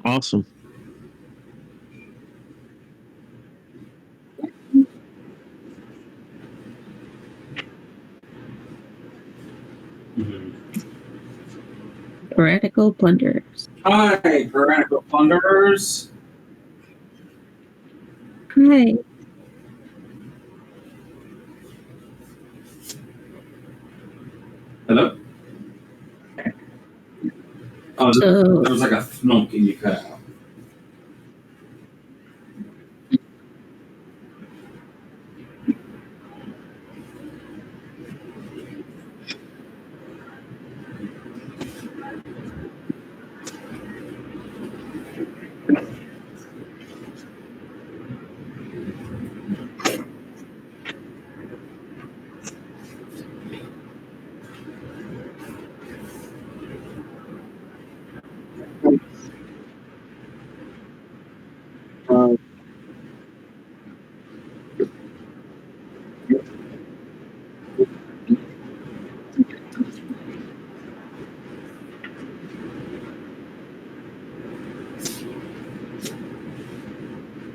Awesome. Heretical plunderers. Hi, heretical plunderers. Hi. Hello? Oh, So, there was like a thunk and you cut out.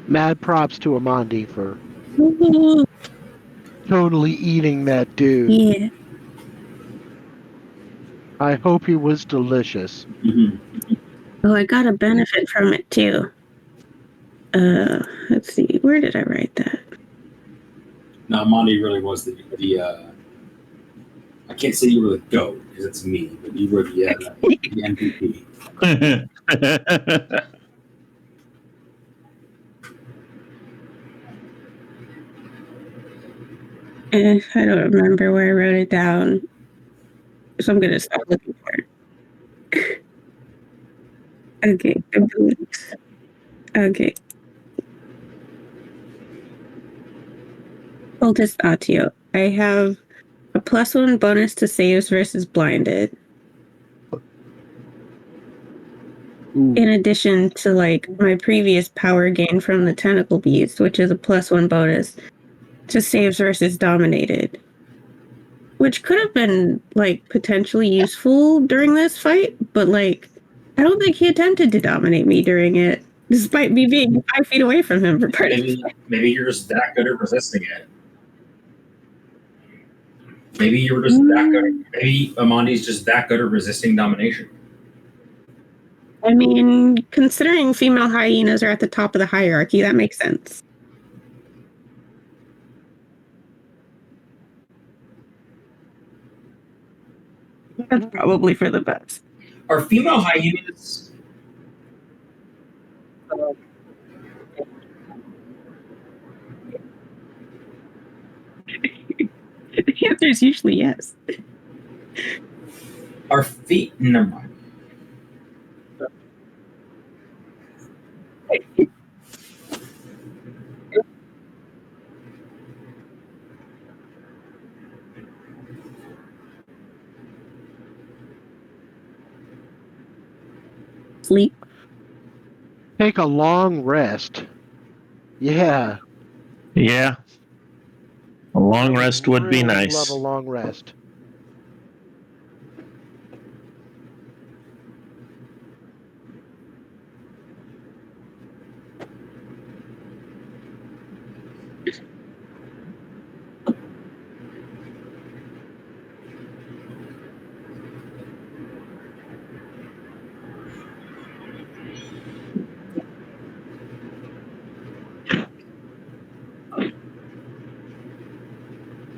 Mad props to Amandi for totally eating that dude. yeah. I hope he was delicious. Oh, I got a benefit from it too. Let's see. Where did I write that? No, Monty really was the I can't say you were the GOAT because it's me, but you were the MVP. I don't remember where I wrote it down, so I'm gonna stop looking for it. Okay. Okay. Cultist Atio. I have a +1 bonus to saves versus blinded. Ooh. In addition to like my previous power gain from the tentacle beast, which is a +1 bonus to saves versus dominated. Which could have been like potentially useful during this fight, but like I don't think he attempted to dominate me during it, despite me being 5 feet away from him for part of it. Maybe you're just that good at resisting it. Maybe you were just that good. Maybe Amandi's just that good at resisting domination. I mean, considering female hyenas are at the top of the hierarchy, that makes sense. That's probably for the best. Are female hyenas? The answer is usually yes. Are feet? Never mind. Sleep. Take a long rest. Yeah. Yeah. A long rest would be Really nice. love a long rest.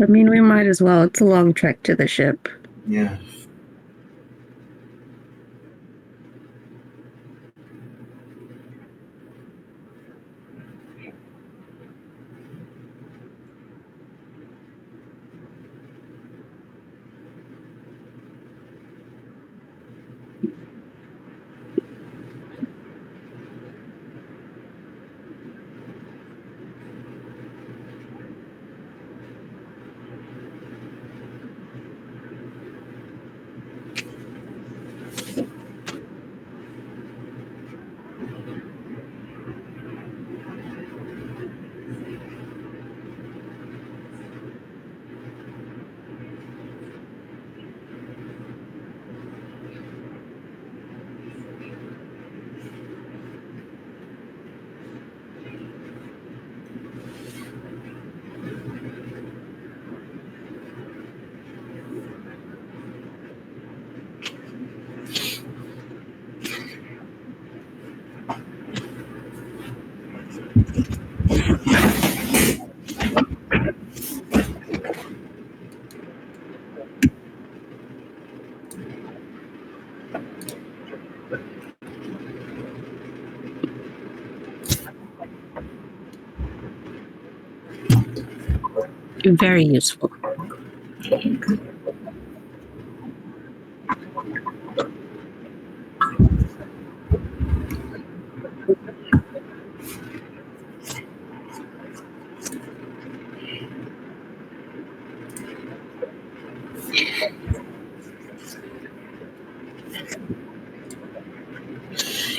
I mean, we might as well. It's a long trek to the ship. Yeah. Very useful.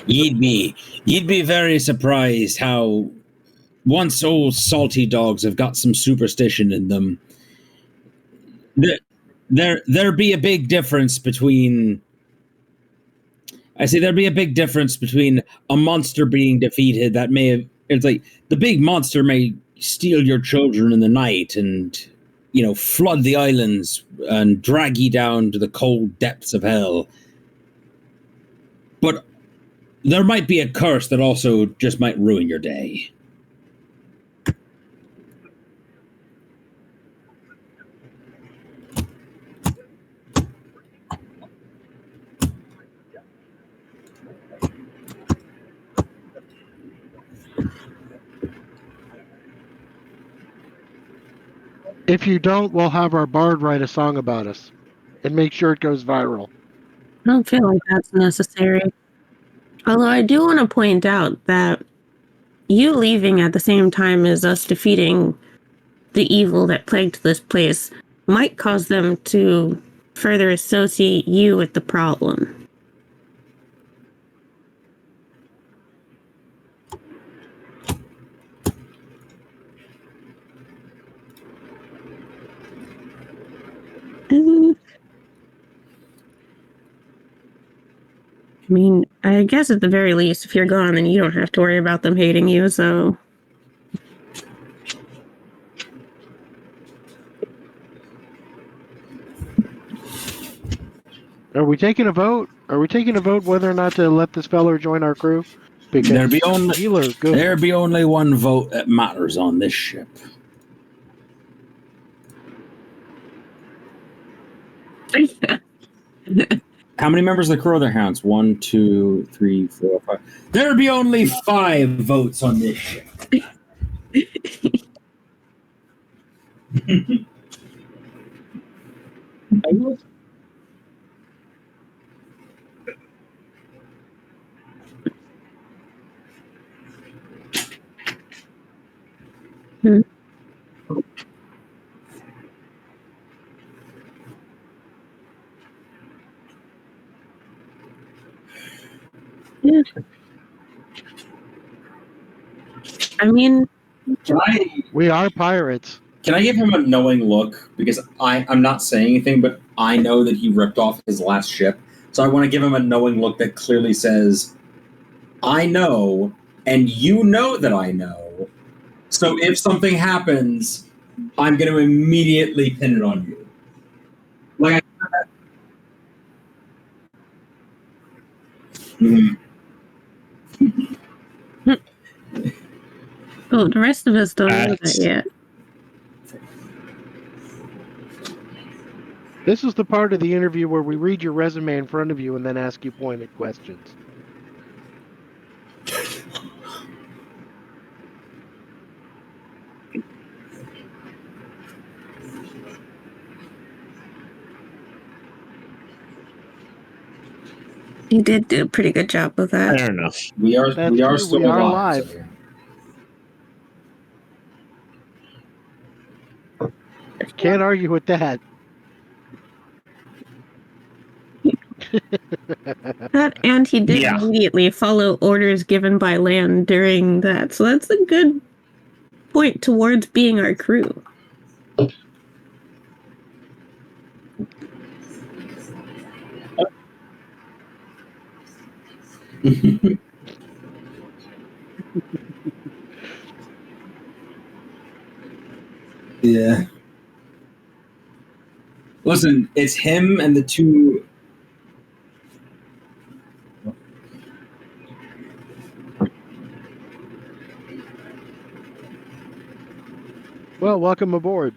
You'd be very surprised how once old salty dogs have got some superstition in them. There be a big difference between. I say there'd be a big difference between a monster being defeated that may have. It's like the big monster may steal your children in the night and, flood the islands and drag you down to the cold depths of hell. But there might be a curse that also just might ruin your day. If you don't, we'll have our bard write a song about us and make sure it goes viral. I don't feel like that's necessary. Although I do want to point out that you leaving at the same time as us defeating the evil that plagued this place might cause them to further associate you with the problem. I mean, I guess at the very least, if you're gone, then you don't have to worry about them hating you, so. Are we taking a vote? Are we taking a vote whether or not to let this feller join our crew? Because There be only healer, good. there be only one vote that matters on this ship. How many members of the crew are there, Hounds? 1, 2, 3, 4, 5. There be only 5 votes on this ship. Hmm. Yeah. I mean, We are pirates. Can I give him a knowing look? Because I'm not saying anything, but I know that he ripped off his last ship. So I want to give him a knowing look that clearly says, I know, and you know that I know. So if something happens, I'm going to immediately pin it on you. Like, oh, the rest of us don't know that yet. This is the part of the interview where we read your resume in front of you and then ask you pointed questions. You did do a pretty good job with that. Fair enough. we are true. still We are alive. alive. So. Can't argue with that. That, and he did Yeah. immediately follow orders given by land during that. So that's a good point towards being our crew. Yeah. Listen, it's him and the two. Well, welcome aboard.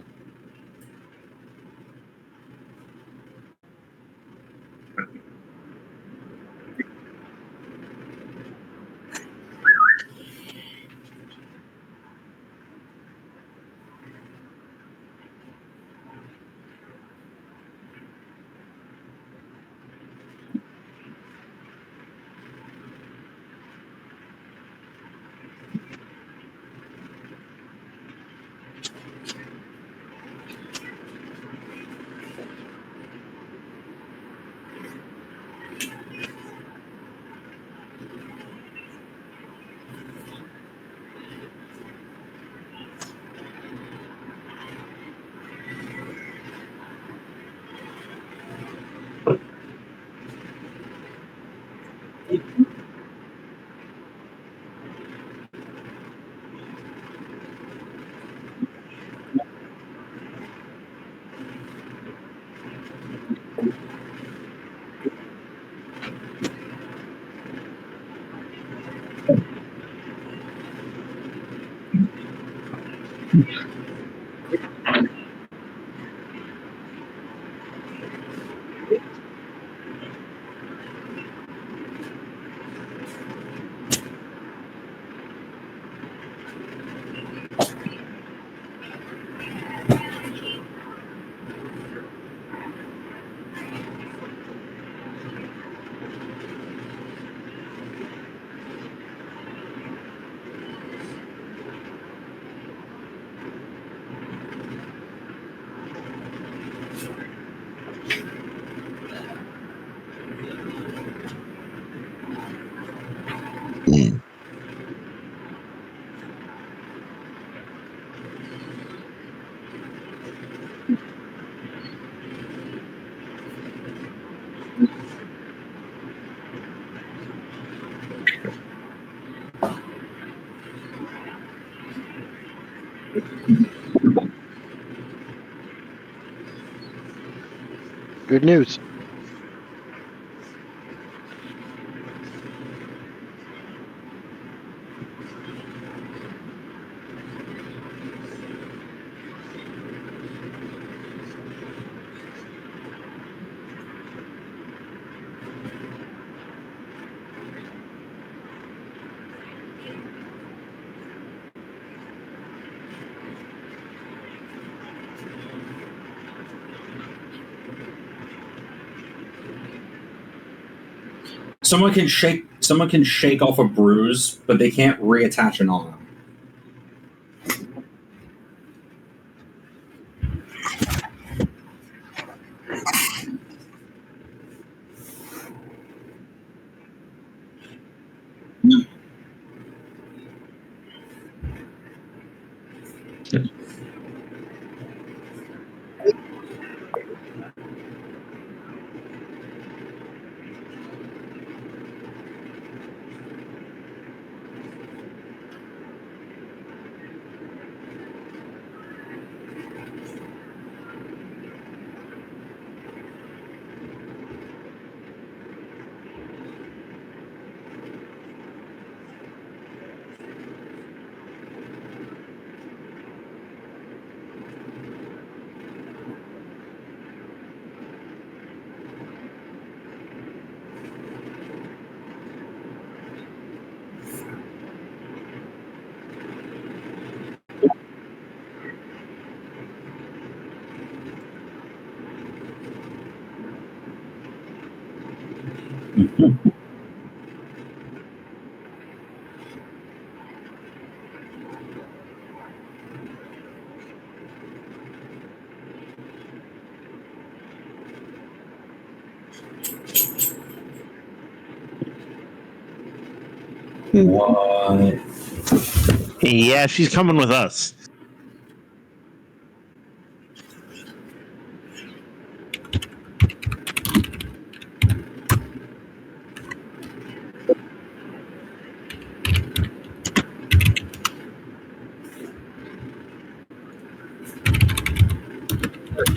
Good news. Someone can shake off a bruise, but they can't reattach an arm. What? Yeah, she's coming with us.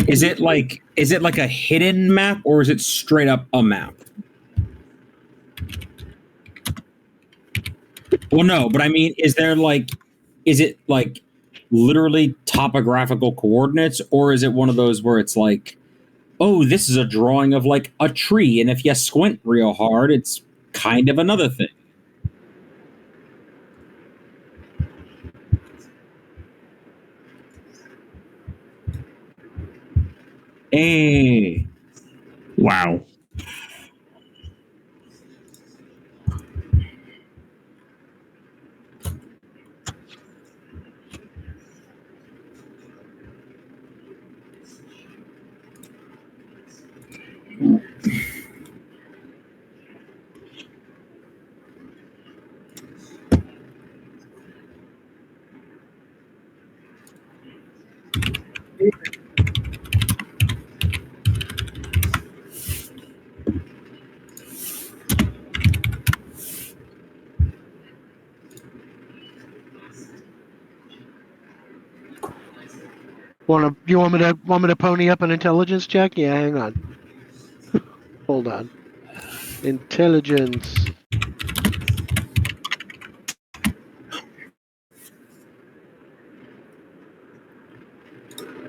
Is it like a hidden map, or is it straight up a map? Well, no, but I mean, is it like literally topographical coordinates, or is it one of those where it's like, oh, this is a drawing of like a tree, and if you squint real hard, it's kind of another thing? Hey. Wow. You want me to pony up an intelligence check? Yeah, hang on. Hold on. Intelligence.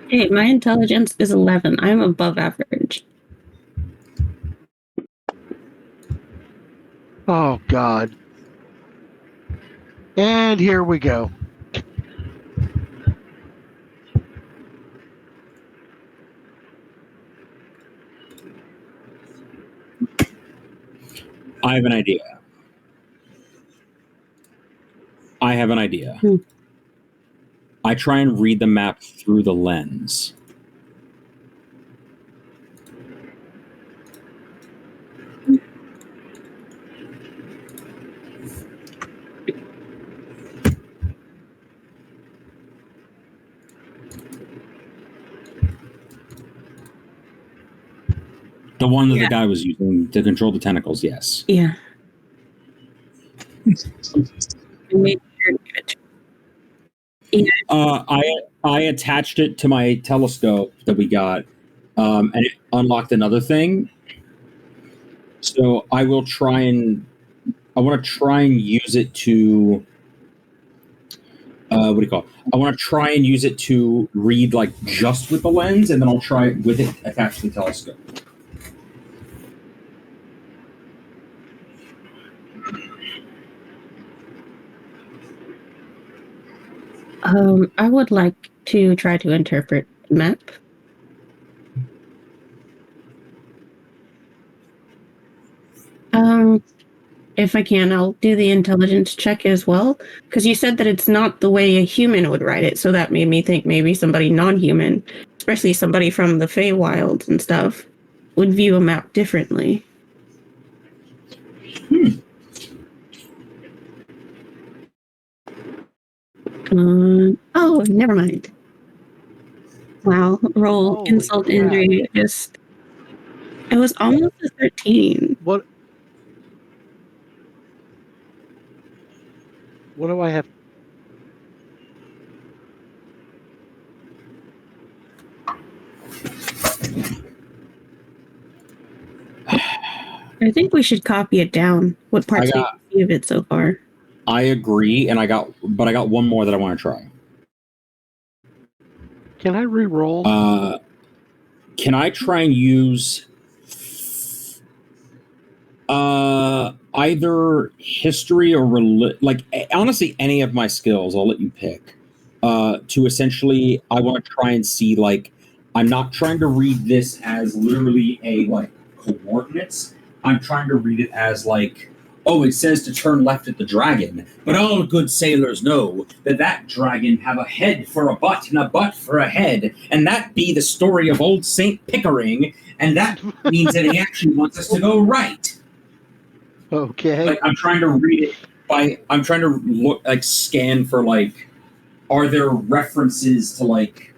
Hey, my intelligence is 11. I'm above average. Oh, God. And here we go. I have an idea. I try and read the map through the lens. The one that the guy was using to control the tentacles, yes. Yeah. I attached it to my telescope that we got, and it unlocked another thing. So I want to try and use it to what do you call it? I want to try and use it to read like just with the lens, and then I'll try it with it attached to the telescope. I would like to try to interpret map. If I can, I'll do the intelligence check as well, because you said that it's not the way a human would write it, so that made me think maybe somebody non-human, especially somebody from the Feywild and stuff, would view a map differently. Oh, never mind. Wow, roll Holy insult crap. injury. It was almost a 13. What do I have? I think we should copy it down. What parts we see of it so far? I agree, and I got one more that I want to try. Can I re-roll? Can I try and use either history or honestly any of my skills? I'll let you pick. To essentially, I want to try and see like I'm not trying to read this as literally a like coordinates. I'm trying to read it as like, oh, it says to turn left at the dragon, but all good sailors know that dragon have a head for a butt and a butt for a head, and that be the story of old Saint Pickering, and that means that he actually wants us to go right. Okay. Like I'm trying to read it I'm trying to look like scan for like, are there references to like,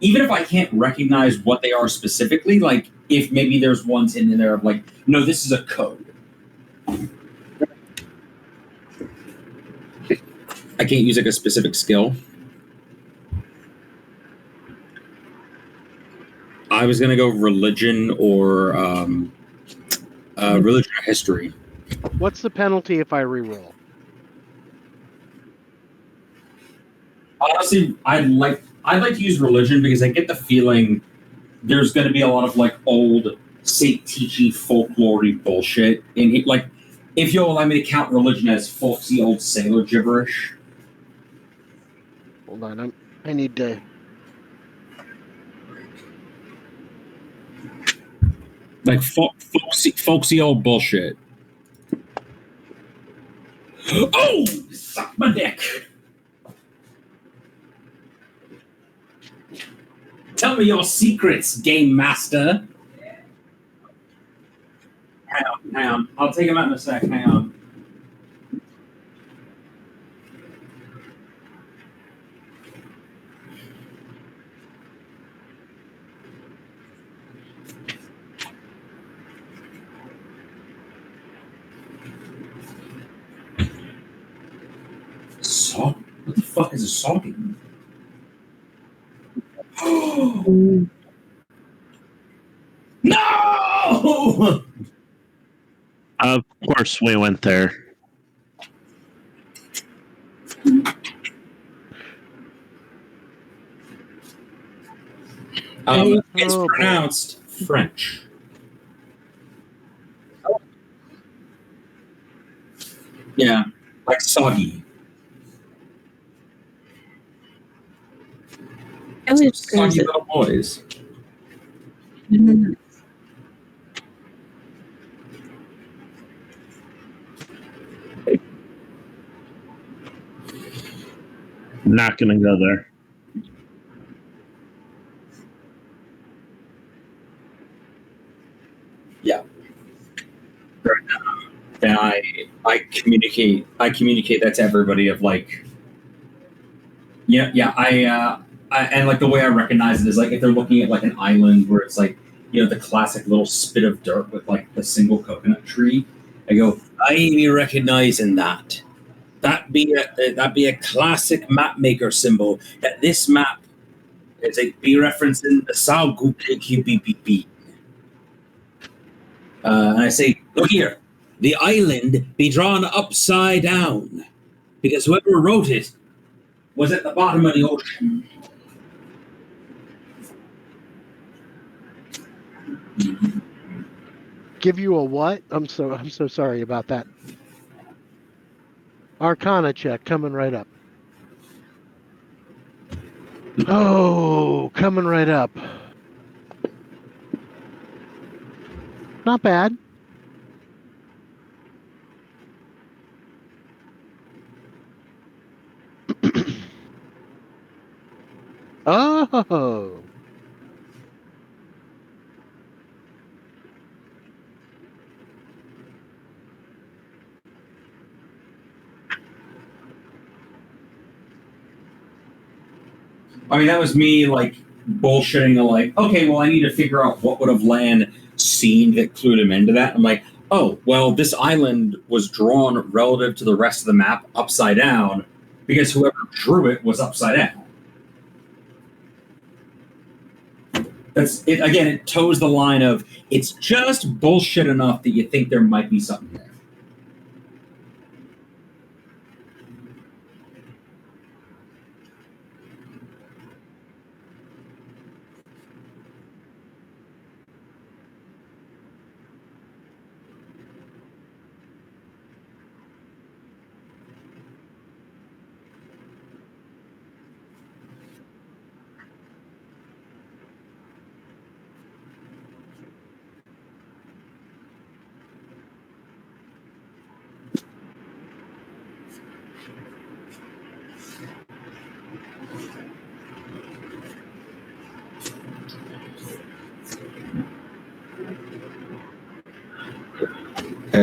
even if I can't recognize what they are specifically, like if maybe there's ones in there of like, no, this is a code. I can't use like a specific skill. I was gonna go religion or religion or history. What's the penalty if I re-roll? Honestly, I'd like to use religion because I get the feeling there's going to be a lot of like old Saint Teachy folklore bullshit in here. Like, if you'll allow me to count religion as folksy old sailor gibberish. Hold on, I need to. Like folksy old bullshit. Oh, suck my dick. Tell me your secrets, game master. Hang on. I'll take him out in a sec. Hang on. Sock? What the fuck is a socking? No! Of course, we went there. It's pronounced French. Yeah, like soggy. Soggy little boys. Not gonna go there. Yeah. And I communicate that to everybody of like, I and like the way I recognize it is like if they're looking at like an island where it's like, you know, the classic little spit of dirt with like the single coconut tree. I go, I be recognizing that. That be a classic map maker symbol. That this map It's a be referencing the Sao QPPP. And I say, look here, the island be drawn upside down because whoever wrote it was at the bottom of the ocean. Give you a what? I'm so sorry about that. Arcana check coming right up. Oh, coming right up. Not bad. Oh. I mean, that was me like bullshitting. Like, okay, well, I need to figure out what would have Lan seen that clued him into that. I'm like, oh, well, this island was drawn relative to the rest of the map upside down because whoever drew it was upside down. That's it. Again, it toes the line of it's just bullshit enough that you think there might be something there.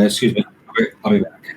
Excuse me. I'll be back.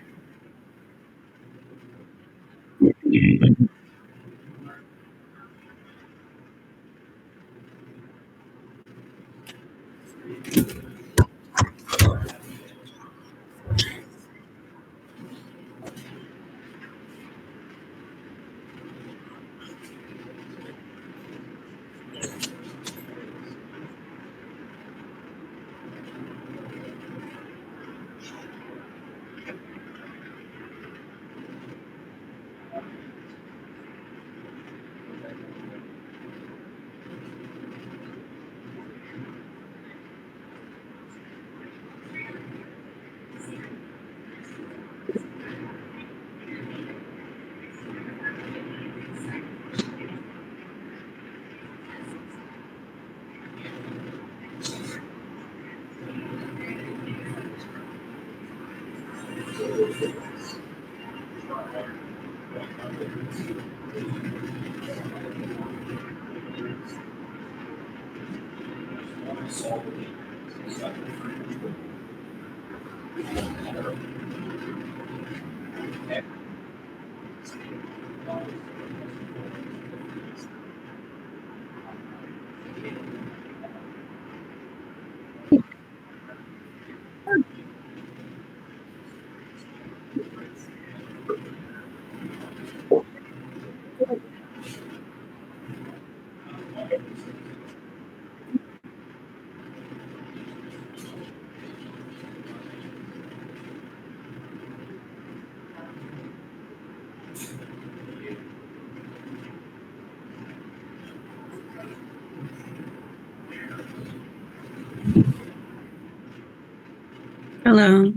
Hello.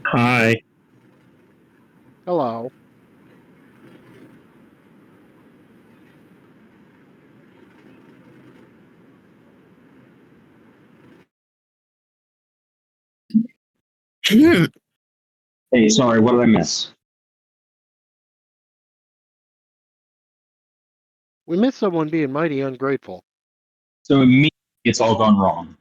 Hi. Hello. Hey, sorry, what did I miss? We miss someone being mighty ungrateful. So immediately it's all gone wrong.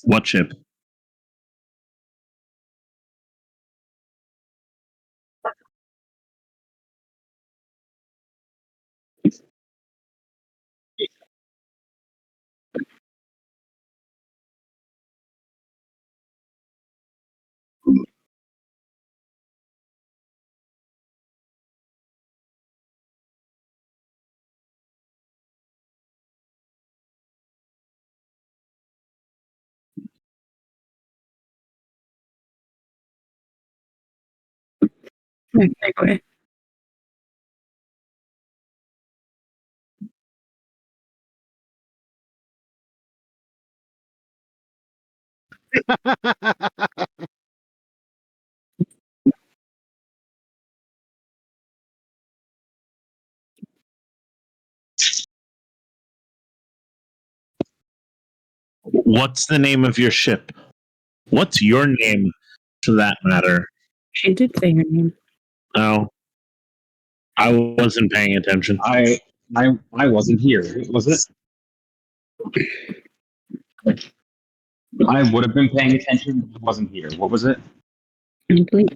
What chip? Nice segue. What's the name of your ship? What's your name, for that matter? She did say her name. Oh, I wasn't paying attention. I wasn't here. Was it? I would have been paying attention, but I wasn't here. What was it? Complete.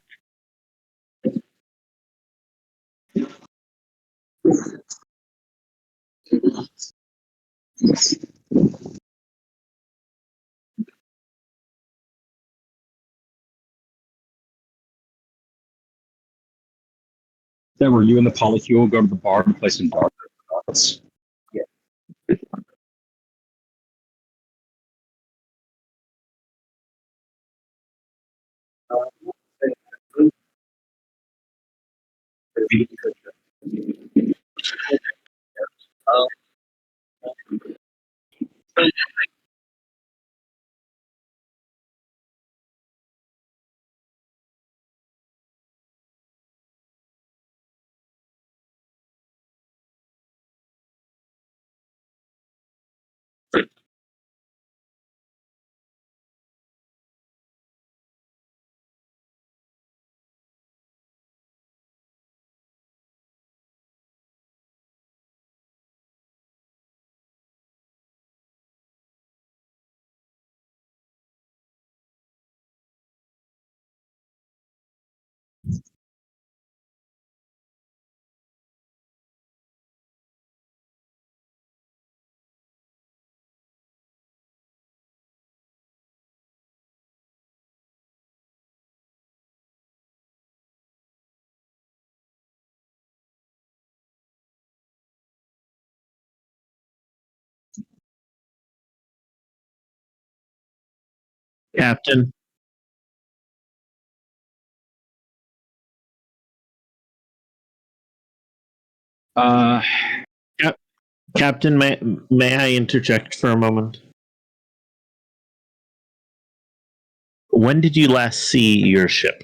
That were you and the polyfuel go to the bar and play some darts? Captain, Uh, Captain, may I interject for a moment? When did you last see your ship?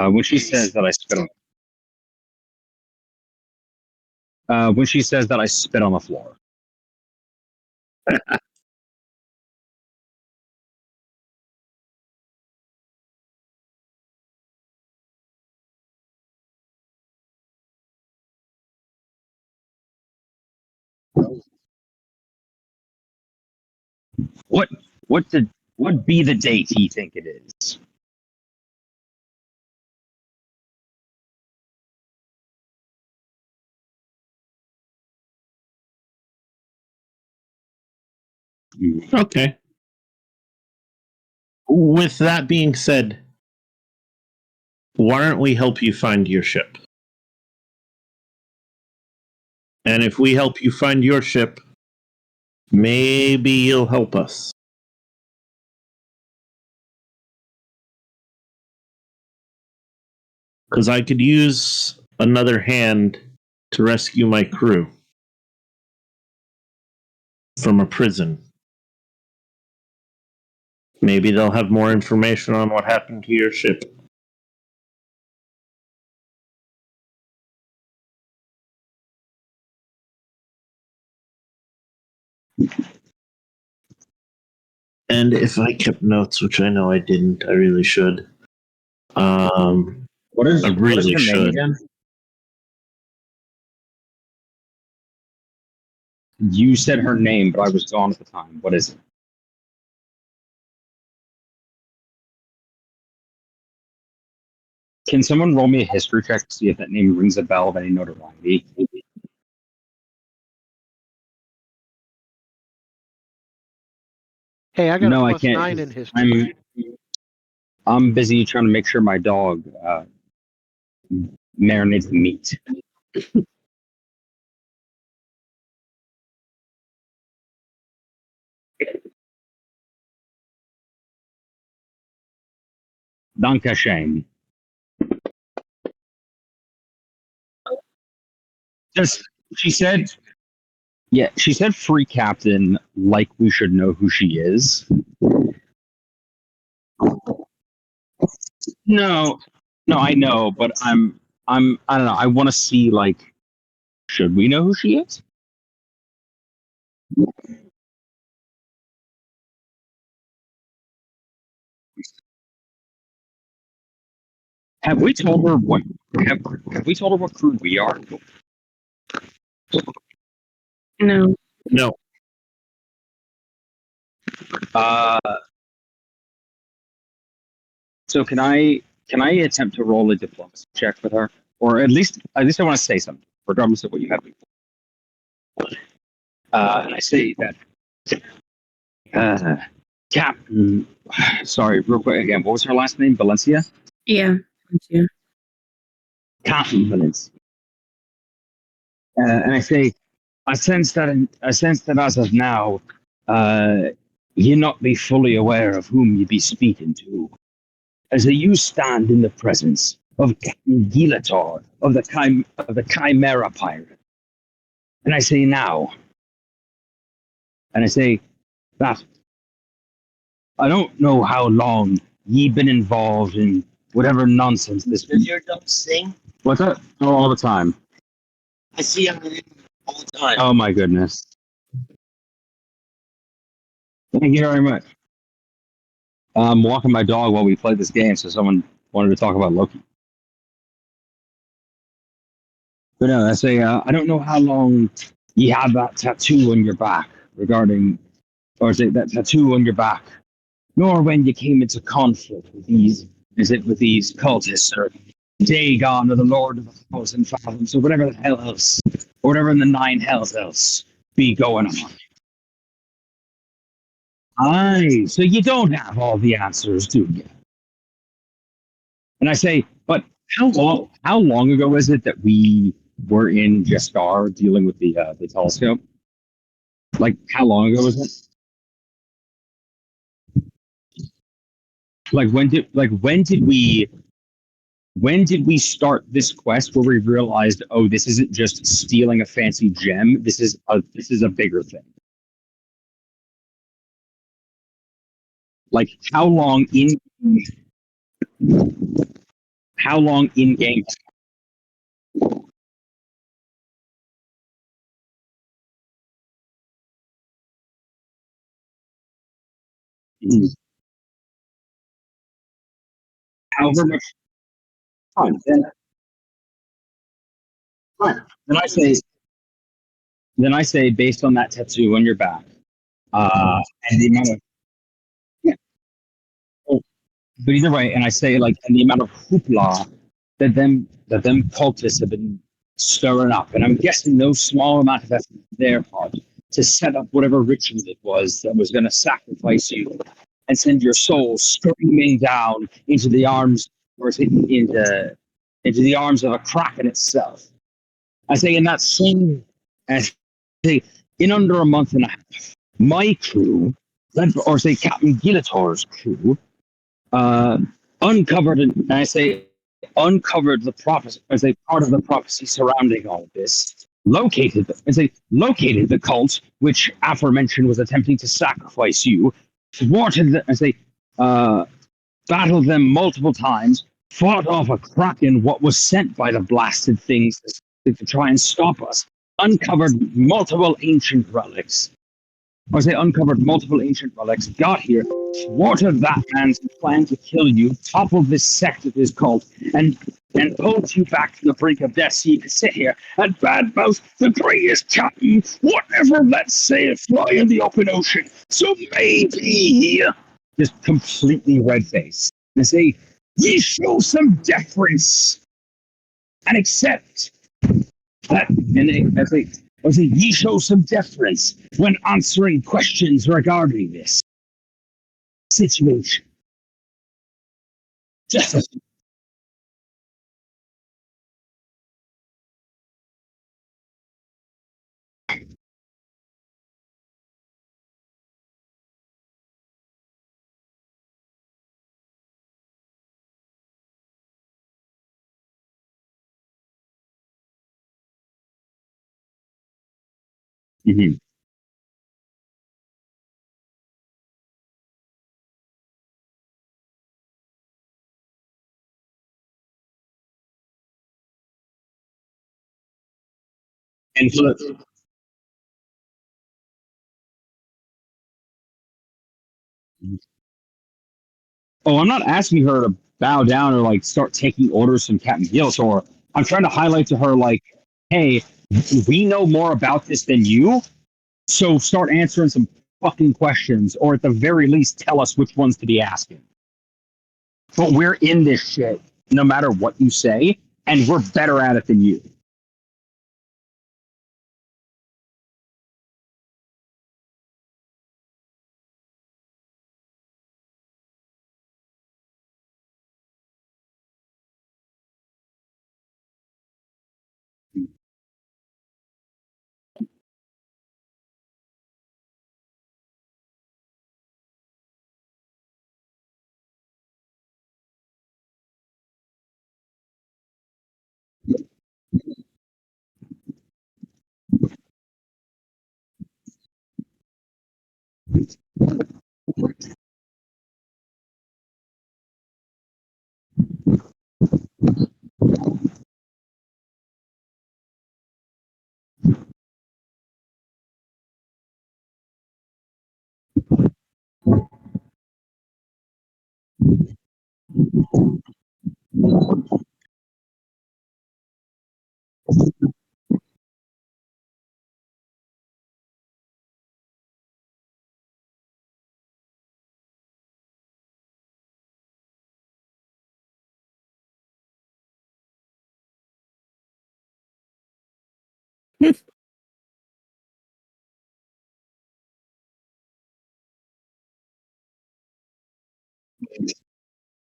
when she says that I spit on. When she says that I spit on the floor. What be the date you think it is? Okay. With that being said, why don't we help you find your ship? And if we help you find your ship, maybe you'll help us. Because I could use another hand to rescue my crew from a prison. Maybe they'll have more information on what happened to your ship. And if I kept notes, which I know I didn't, I really should. What is I really her name should. again? You said her name, but I was gone at the time. What is it? Can someone roll me a history check to see if that name rings a bell of any notoriety? Hey, I got No, a I plus can't. 9 in history. I'm busy trying to make sure my dog marinate the meat. Dankeschön. Just she said, yeah, she said free captain like we should know who she is. No, no, I know, but I don't know. I want to see like, should we know who she is? Have we told her what? Have we told her what crew we are? No. No. Uh, so can I attempt to roll a diplomacy check with her, or at least I want to say something, regardless of what you have. And I say that, Captain. Sorry, real quick again. What was her last name? Valencia. Yeah. Yeah. Captain Valencia. And I say, I sense that as of now, you not be fully aware of whom you be speaking to, as you stand in the presence of Captain Gilator of the Chimera Pirate. And I say now, and I say that I don't know how long ye been involved in whatever nonsense this. You don't sing? What's that? Oh, all the time. I see him all the time. Oh my goodness. Thank you very much. I'm walking my dog while we play this game, so someone wanted to talk about Loki. But no, I say, I don't know how long you have that tattoo on your back regarding, or say that tattoo on your back, nor when you came into conflict with with these cultists, or Dagon, or the Lord of the Thousand Fathoms, or whatever the hell else, or whatever in the nine hells else be going on. Aye, so you don't have all the answers, do you? And I say, but how long ago is it that we were in Jestar dealing with the telescope? Like how long ago was it? Like when did we start this quest where we realized, oh, this isn't just stealing a fancy gem, this is a bigger thing. Like how long in game? However much time. Fine. Then I say based on that tattoo on your back, and the amount of yeah, oh, but either way, and I say like and the amount of hoopla that them cultists have been stirring up, and I'm guessing no small amount of effort on their part to set up whatever ritual it was that was going to sacrifice you and send your soul screaming down into the arms or into the arms of a kraken itself. I say in that same, I say in under a month and a half, my crew, or say Captain Gilator's crew, uncovered, and I say uncovered the prophecy, as a part of the prophecy surrounding all of this, located the cult which aforementioned was attempting to sacrifice you, thwarted, battled them multiple times, fought off a kraken, what was sent by the blasted things to try and stop us, uncovered multiple ancient relics, uncovered multiple ancient relics, got here, thwarted that man's plan to kill you, toppled this sect of his cult, and pulled you back to the brink of death so you could sit here and badmouth the greatest captain, whatever, let's say, fly in the open ocean. So maybe, just completely red face, and say, ye show some deference and accept that, and I say, ye show some deference when answering questions regarding this situation. Just Mhm. And so, oh, I'm not asking her to bow down or like start taking orders from Captain Gills, or I'm trying to highlight to her like, hey, we know more about this than you, so start answering some fucking questions, or at the very least, tell us which ones to be asking. But we're in this shit, no matter what you say, and we're better at it than you.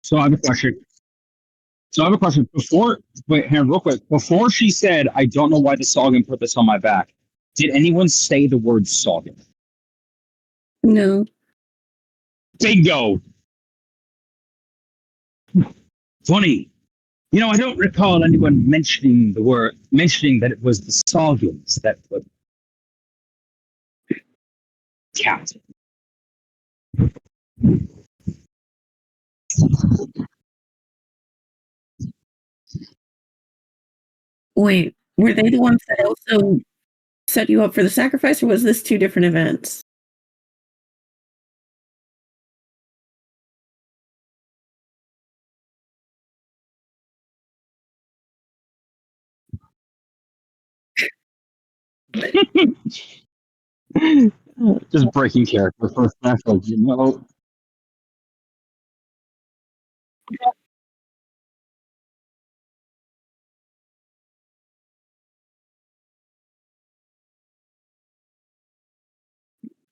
So I have a question. So I have a question. Before, wait, hang on, real quick. Before she said, "I don't know why the Sagan put this on my back," did anyone say the word Sagan? No. Bingo. Funny. You know, I don't recall anyone mentioning that it was the Sagans that were captain. Wait, were they the ones that also set you up for the sacrifice, or was this two different events? Just breaking character for a second, you know.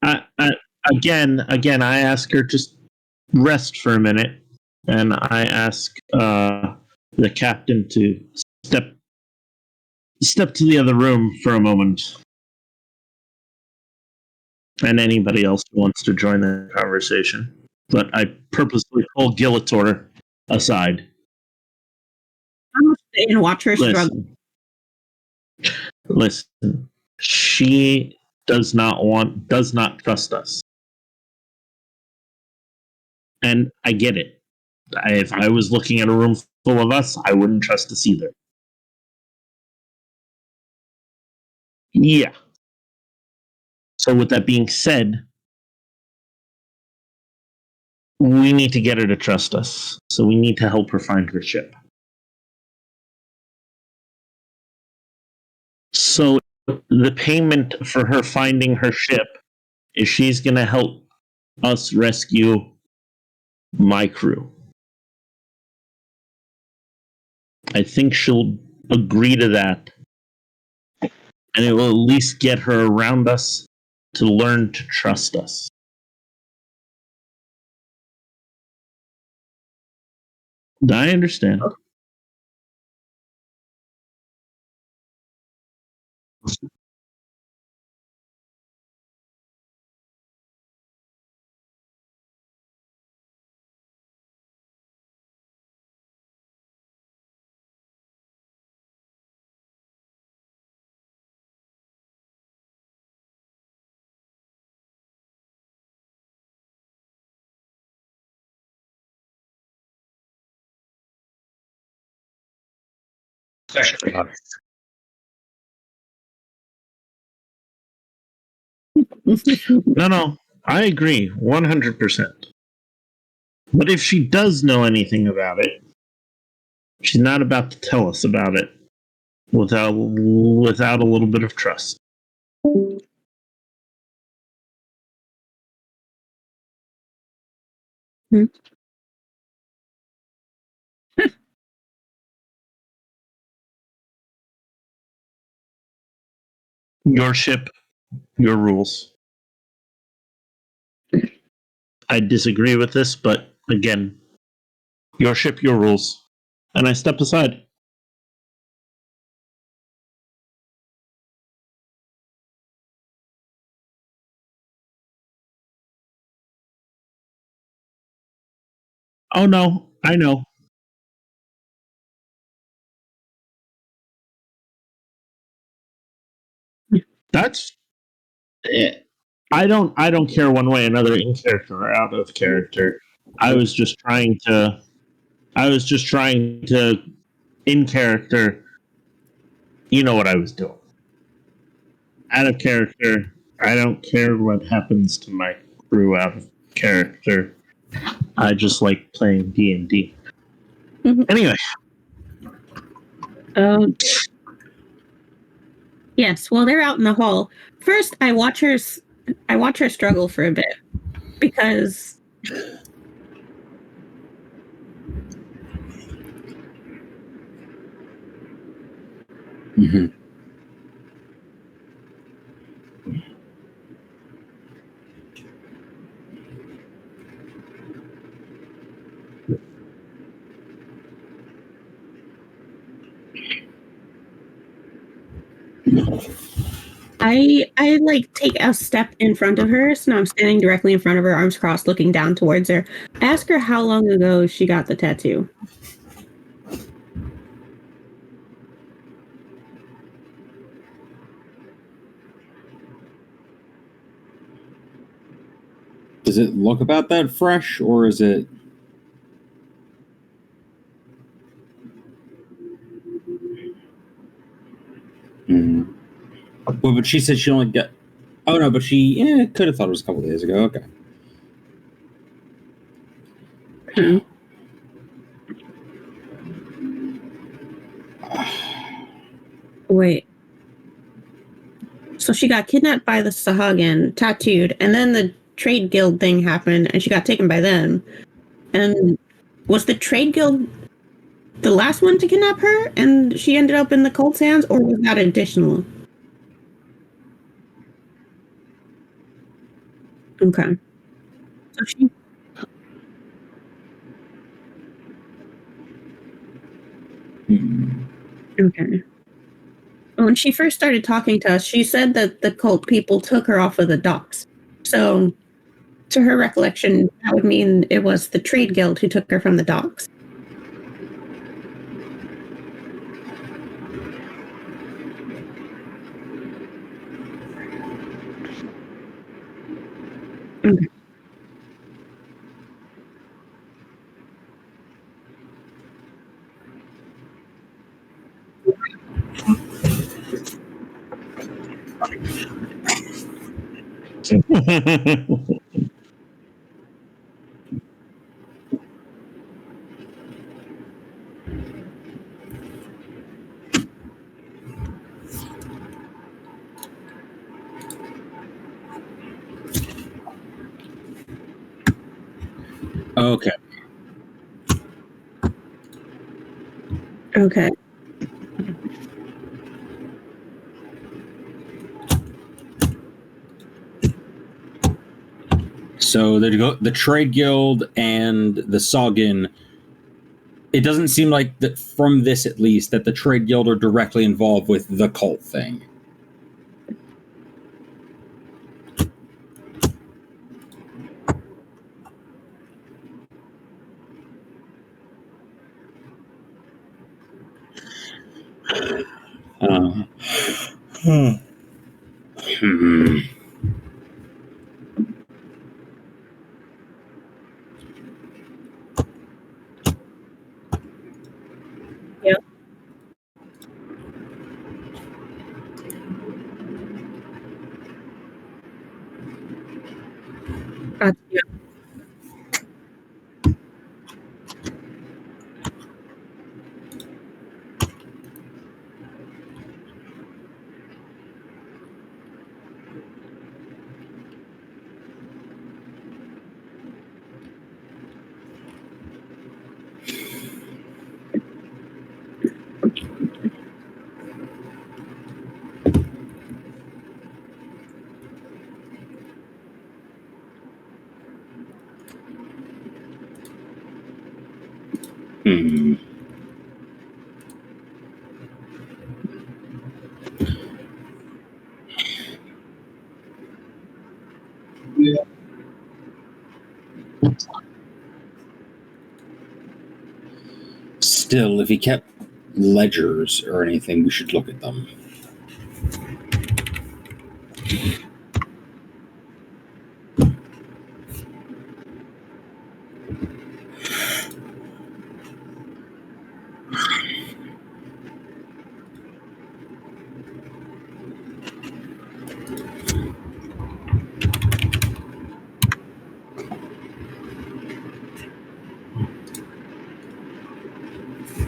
I, again, I ask her just rest for a minute, and I ask the captain to step to the other room for a moment, and anybody else who wants to join the conversation. But I purposely pull Gillator aside. I'm gonna stay and watch her struggle. Listen. She does not trust us. And I get it. If I was looking at a room full of us, I wouldn't trust us either. Yeah. So with that being said, we need to get her to trust us. So we need to help her find her ship. So the payment for her finding her ship is she's going to help us rescue my crew. I think she'll agree to that. And it will at least get her around us to learn to trust us. I understand. Especially us. No, I agree 100%. But if she does know anything about it, she's not about to tell us about it without a little bit of trust. Your ship, your rules. I disagree with this, but again, your ship, your rules. And I step aside. Oh no, I know. That's it. I don't care one way or another, in character or out of character. I was just trying to in character, you know what I was doing. Out of character, I don't care what happens to my crew out of character. I just like playing D&D. Anyway, Yes, while they're out in the hall, first I watch her struggle for a bit because Mhm. I like take a step in front of her, so now I'm standing directly in front of her, arms crossed, looking down towards her. I ask her how long ago she got the tattoo. Does it look about that fresh, or is it? Mm. Well, but she said she only got. Oh no, but she could have thought it was a couple days ago. Okay. Wait. So she got kidnapped by the Sahagin, tattooed, and then the trade guild thing happened, and she got taken by them. And was the trade guild the last one to kidnap her, and she ended up in the cult's hands, or was that additional? Okay. So she. Okay. When she first started talking to us, she said that the cult people took her off of the docks. So, to her recollection, that would mean it was the trade guild who took her from the docks. Okay. Okay. Okay. So the trade guild and the Sogin. It doesn't seem like that from this, at least, that the trade guild are directly involved with the cult thing. Hmm. Yep. Hmm. Still, if he kept ledgers or anything, we should look at them.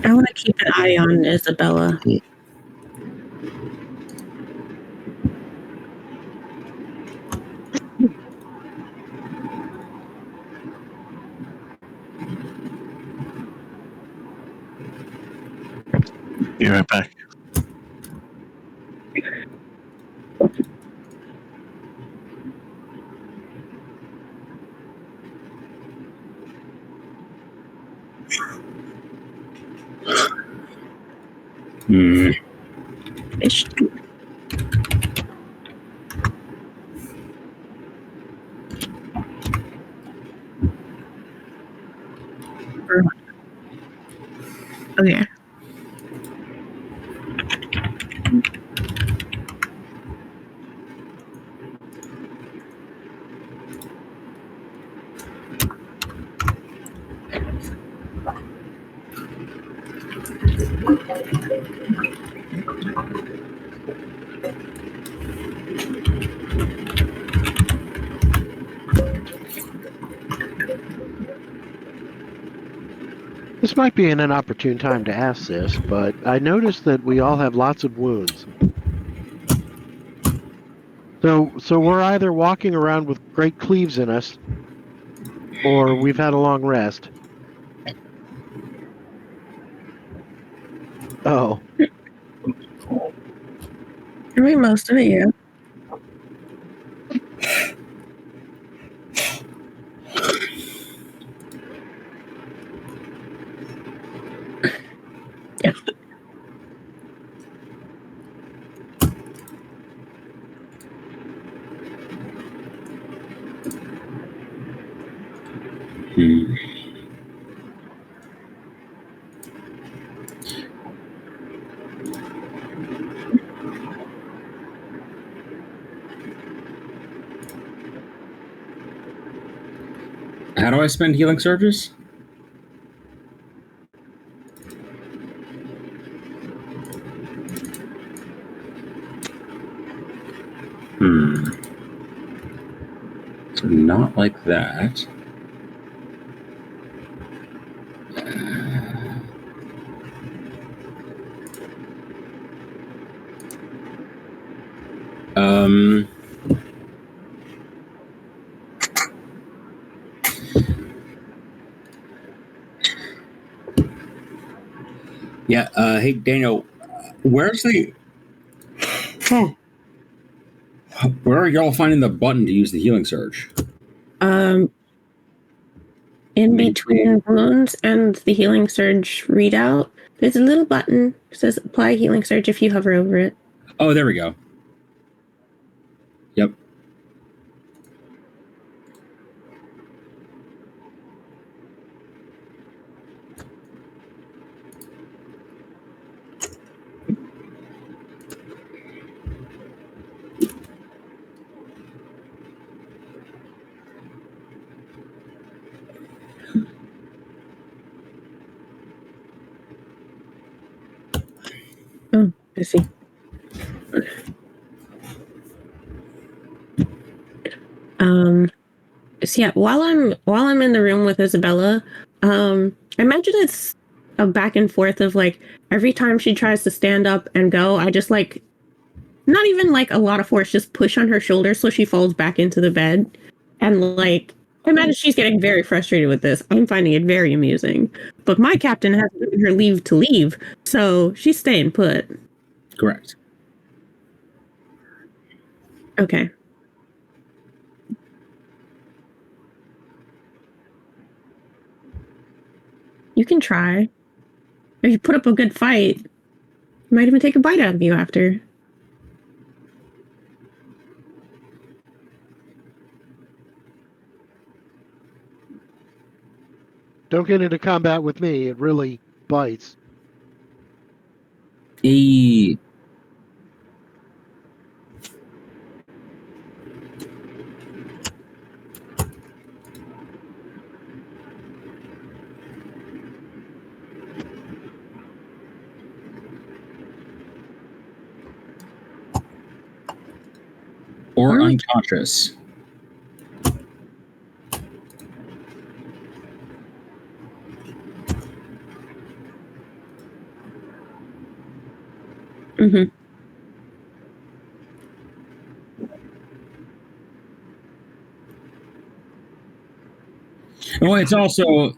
I want to keep an eye on Isabella. Be right back. Hmm. Ish. Okay. This might be an inopportune time to ask this, but I noticed that we all have lots of wounds. So we're either walking around with great cleaves in us, or we've had a long rest. Oh, I mean, most of it, yeah. Yeah. Hmm. How do I spend healing surges? Hmm. Not like that. Um. Yeah. Hey, Daniel. Where's the? Where are y'all finding the button to use the healing surge? In Maybe. between wounds and the healing surge readout, there's a little button that says apply healing surge if you hover over it. Oh, there we go. Yep. Oh, I see. So yeah, while I'm in the room with Isabella, I imagine it's a back and forth of like every time she tries to stand up and go, I just like not even like a lot of force, just push on her shoulder so she falls back into the bed. And like I imagine she's getting very frustrated with this. I'm finding it very amusing. But my captain has given her leave to leave, so she's staying put. Correct. Okay. You can try. If you put up a good fight, it might even take a bite out of you after. Don't get into combat with me. It really bites. E. Or unconscious. Mm-hmm. Oh, it's also,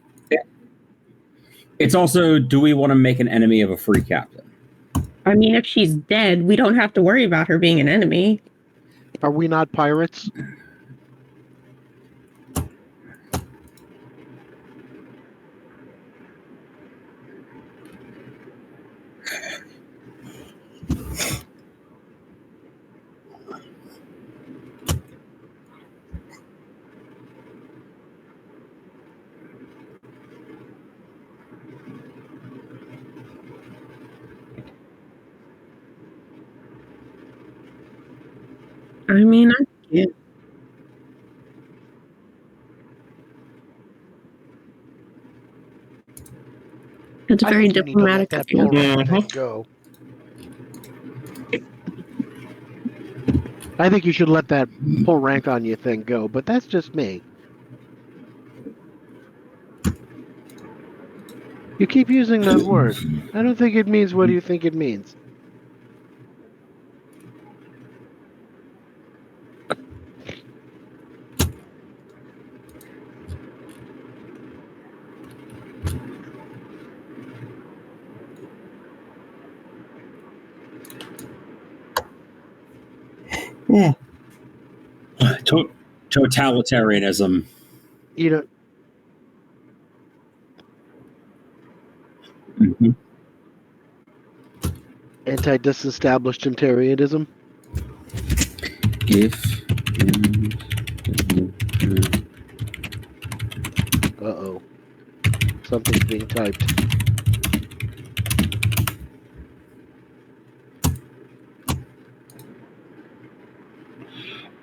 do we want to make an enemy of a free captain? I mean, if she's dead, we don't have to worry about her being an enemy. Are we not pirates? I mean, yeah. It's I very think you need to let diplomatic that of you. pull rank Mhm. thing go. I think you should let that pull rank on you thing go, but that's just me. You keep using that word. I don't think it means what do you think it means. Totalitarianism. You know, Mm-hmm. anti-disestablishmentarianism. If Uh-oh. Something's being typed.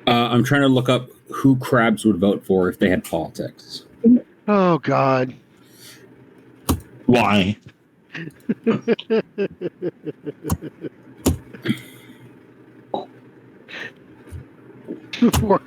I'm trying to look up who crabs would vote for if they had politics. Oh, God. Why? Before.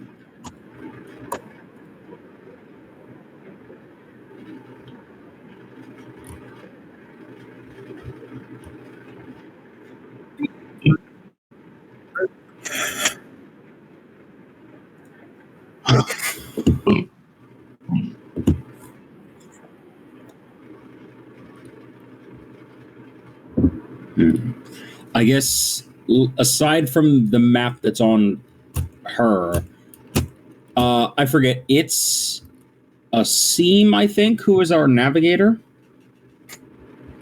I guess aside from the map that's on her, I forget. It's a Seam, I think, who is our navigator.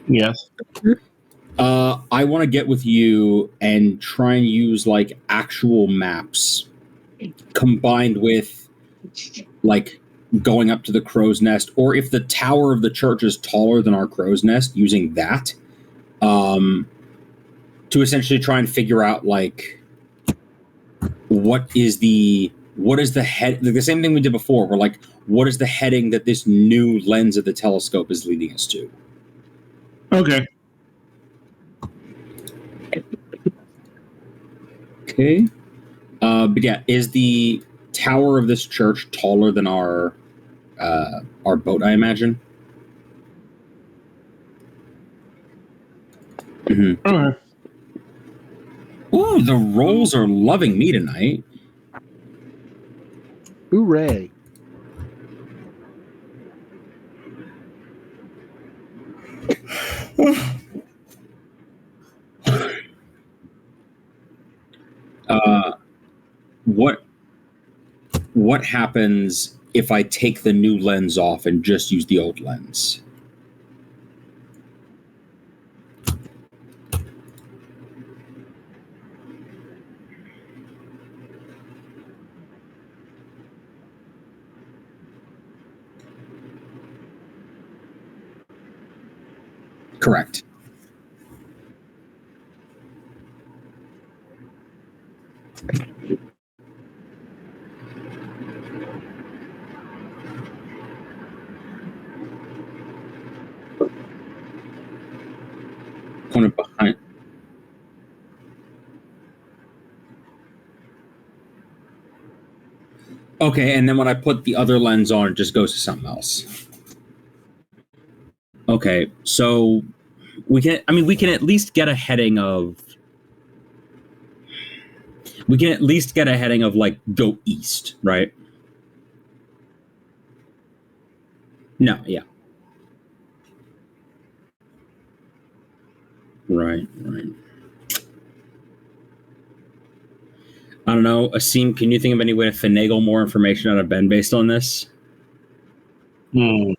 Yes. I want to get with you and try and use like actual maps combined with like going up to the crow's nest, or if the tower of the church is taller than our crow's nest, using that to essentially try and figure out like what is the head, the same thing we did before. We're like, what is the heading that this new lens of the telescope is leading us to? Okay. Okay. But yeah, is the tower of this church taller than our boat, I imagine? Mm-hmm. Okay. Ooh, the rolls are loving me tonight. Hooray. What happens if I take the new lens off and just use the old lens? Correct. Point behind. Okay, and then when I put the other lens on, it just goes to something else. Okay, so we can at least get a heading of like go east, right? No, yeah. Right. I don't know. Asim, can you think of any way to finagle more information out of Ben based on this? So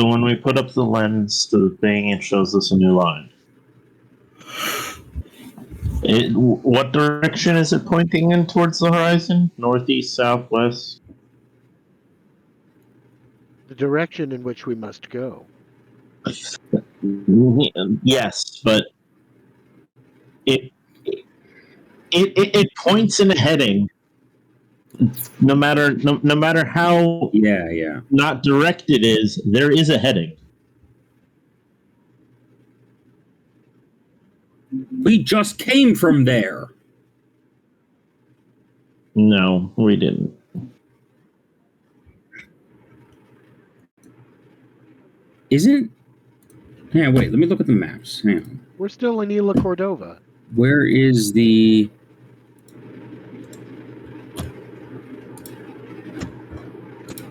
when we put up the lens to the thing, it shows us a new line. What direction is it pointing in towards the horizon? Northeast, southwest? The direction in which we must go. Yes, but it points in a heading. No matter how Yeah. not direct it is, there is a heading. We just came from there. No, we didn't. Isn't? Yeah, wait. Let me look at the maps. Hang on. We're still in Isla Cordova. Where is the?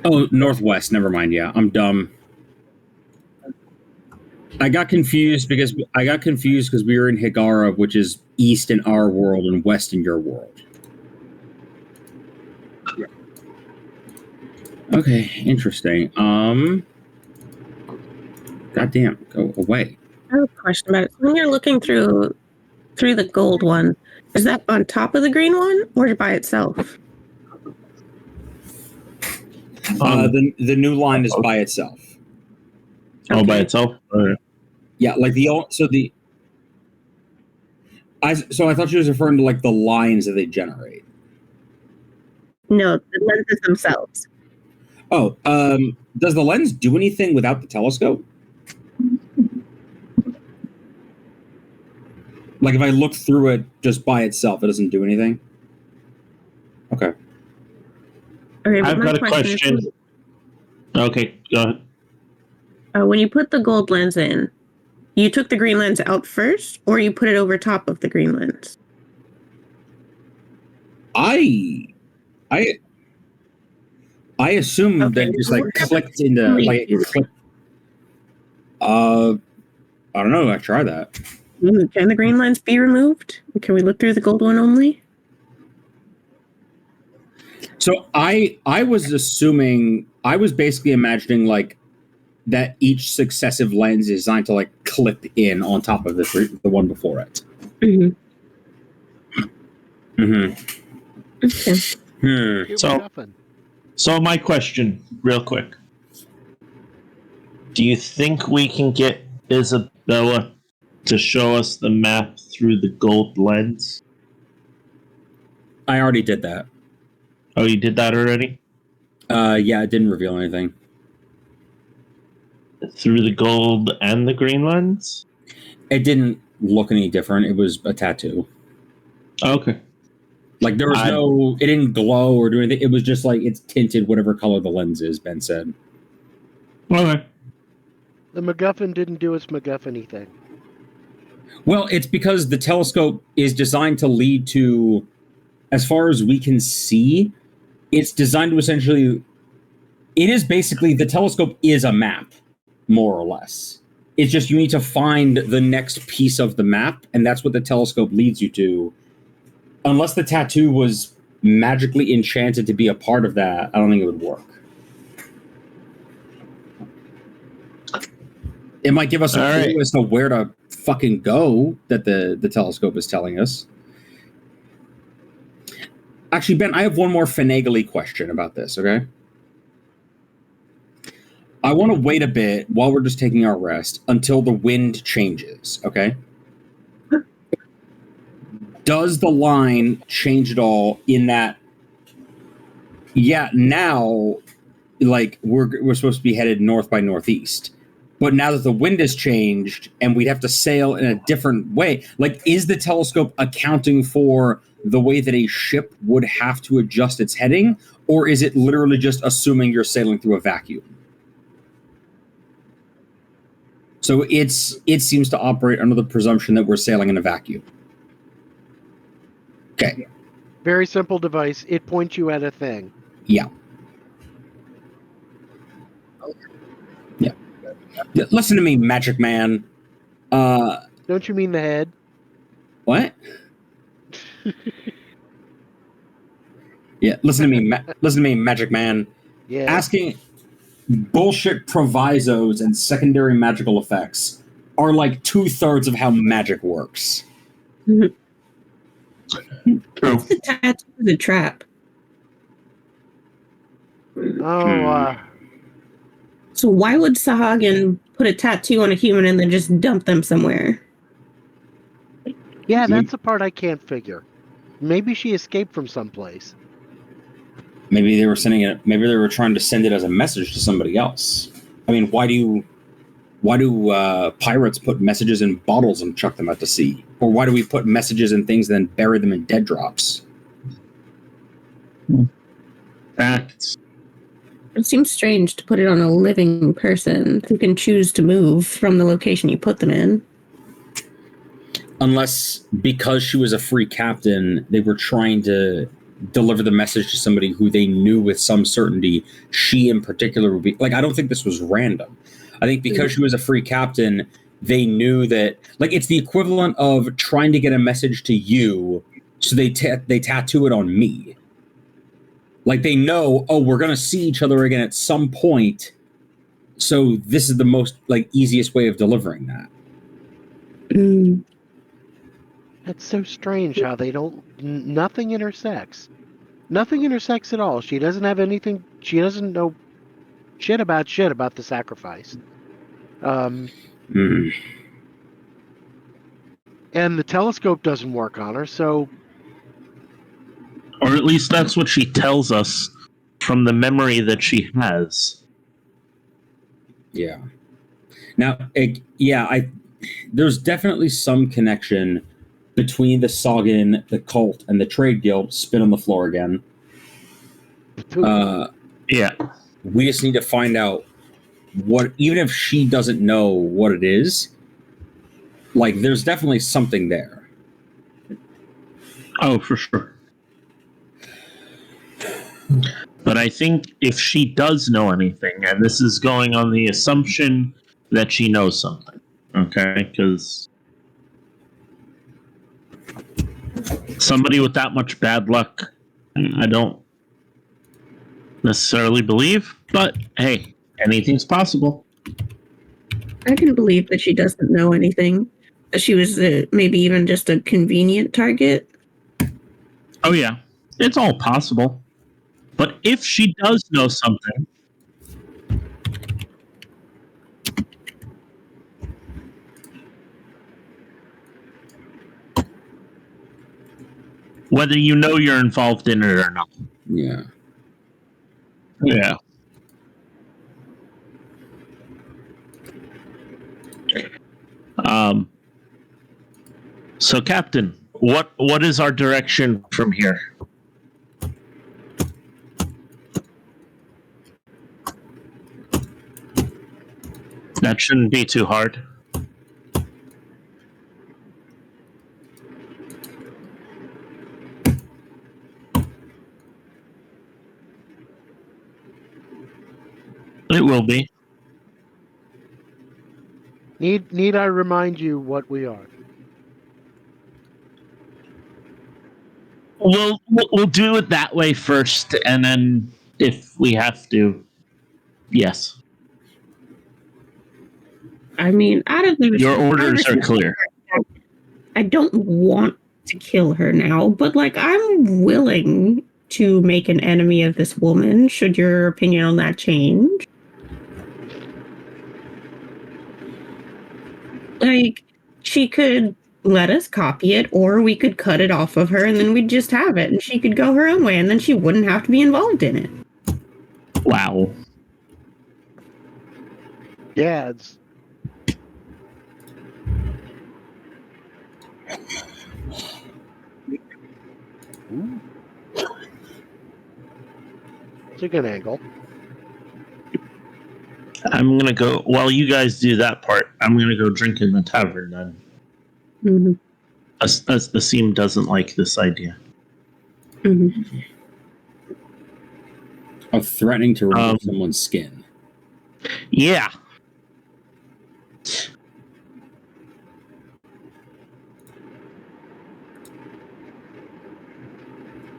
Oh, northwest. Never mind. Yeah, I'm dumb. I got confused because we were in Higara, which is east in our world and west in your world. Okay, interesting. Goddamn, go away. I have a question about it. When you're looking through the gold one, is that on top of the green one or by itself? The new line is by itself. Oh, by itself? Or? Yeah, like I thought she was referring to like the lines that they generate. No, the lenses themselves. Oh, does the lens do anything without the telescope? Like if I look through it just by itself, it doesn't do anything? Okay. Okay, I've got a question. Okay, go ahead. When you put the gold lens in, you took the green lens out first, or you put it over top of the green lens? I assume that it just like clicked into like it clicked. I don't know. I try that. Can the green lens be removed? Can we look through the gold one only? So I was basically imagining like that each successive lens is designed to like clip in on top of the one before it. Okay. So my question, real quick. Do you think we can get Isabella to show us the map through the gold lens? I already did that. Oh, you did that already? Yeah, it didn't reveal anything. Through the gold and the green lens? It didn't look any different. It was a tattoo. Okay. Like there was it didn't glow or do anything. It was just like it's tinted whatever color the lens is, Ben said. Okay. The MacGuffin didn't do its MacGuffin-y thing. Well, it's because the telescope is designed to lead to, as far as we can see, it's designed to essentially, it is basically, the telescope is a map, more or less. It's just you need to find the next piece of the map, and that's what the telescope leads you to. Unless the tattoo was magically enchanted to be a part of that, I don't think it would work. It might give us a clue as to where to fucking go that the telescope is telling us. Actually, Ben, I have one more finagly question about this, okay? I want to wait a bit while we're just taking our rest until the wind changes, okay? Does the line change at all in that, yeah, now, like, we're supposed to be headed north by northeast. But now that the wind has changed and we'd have to sail in a different way, like, is the telescope accounting for the way that a ship would have to adjust its heading? Or is it literally just assuming you're sailing through a vacuum? So it seems to operate under the presumption that we're sailing in a vacuum. Okay. Very simple device. It points you at a thing. Yeah. Yeah. Listen to me, Magic Man. Don't you mean the head? What? Yeah, listen to me, listen to me, Magic Man. Yeah. Asking bullshit provisos and secondary magical effects are like 2/3 of how magic works. True. The tattoo is a trap. Oh, So why would Sahagin put a tattoo on a human and then just dump them somewhere? yeah, that's the part I can't figure. Maybe she escaped from someplace. Maybe they were sending it. Maybe they were trying to send it as a message to somebody else. I mean, why do pirates put messages in bottles and chuck them out to sea? Or why do we put messages in things and then bury them in dead drops? Facts. It seems strange to put it on a living person who can choose to move from the location you put them in. Unless, because she was a free captain, they were trying to deliver the message to somebody who they knew with some certainty she in particular would be. Like, I don't think this was random. I think because she was a free captain, they knew that, like, it's the equivalent of trying to get a message to you, so they tattoo it on me. Like, they know, oh, we're going to see each other again at some point, so this is the most, like, easiest way of delivering that. Mm. That's so strange how they don't. Nothing intersects. Nothing intersects at all. She doesn't have anything. She doesn't know shit about the sacrifice. And the telescope doesn't work on her, so. Or at least that's what she tells us from the memory that she has. Yeah. Now, there's definitely some connection between the Soggin, the cult, and the trade guild. Spin on the floor again. Yeah. We just need to find out what, even if she doesn't know what it is, like, there's definitely something there. Oh, for sure. But I think if she does know anything, and this is going on the assumption that she knows something, okay? Because somebody with that much bad luck, I don't necessarily believe, but hey, anything's possible. I can believe that she doesn't know anything. That she was maybe even just a convenient target. Oh, yeah. It's all possible. But if she does know something, whether you know you're involved in it or not. Yeah. Yeah. So, Captain, what is our direction from here? That shouldn't be too hard. It will be. Need I remind you what we are? We'll do it that way first, and then if we have to, yes. I mean, out of the Your orders are clear. I don't want to kill her now, but like I'm willing to make an enemy of this woman. Should your opinion on that change? Like, she could let us copy it, or we could cut it off of her and then we'd just have it and she could go her own way and then she wouldn't have to be involved in it. Wow. Yeah, it's Ooh. It's a good angle. I'm gonna go while you guys do that part. I'm gonna go drink in the tavern then. Mm-hmm. Asim doesn't like this idea. Mm-hmm. Of threatening to remove someone's skin. Yeah.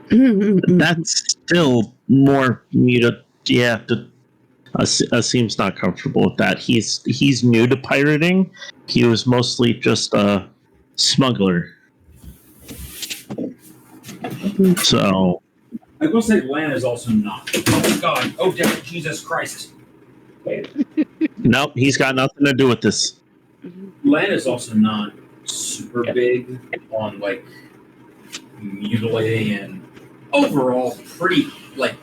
That's still more muted. Yeah, Asim's not comfortable with that. He's new to pirating. He was mostly just a smuggler. So I will say Lan is also not. Oh God! Oh dear Jesus Christ! nope, he's got nothing to do with this. Lan is also not super big on like mutilating and overall pretty like.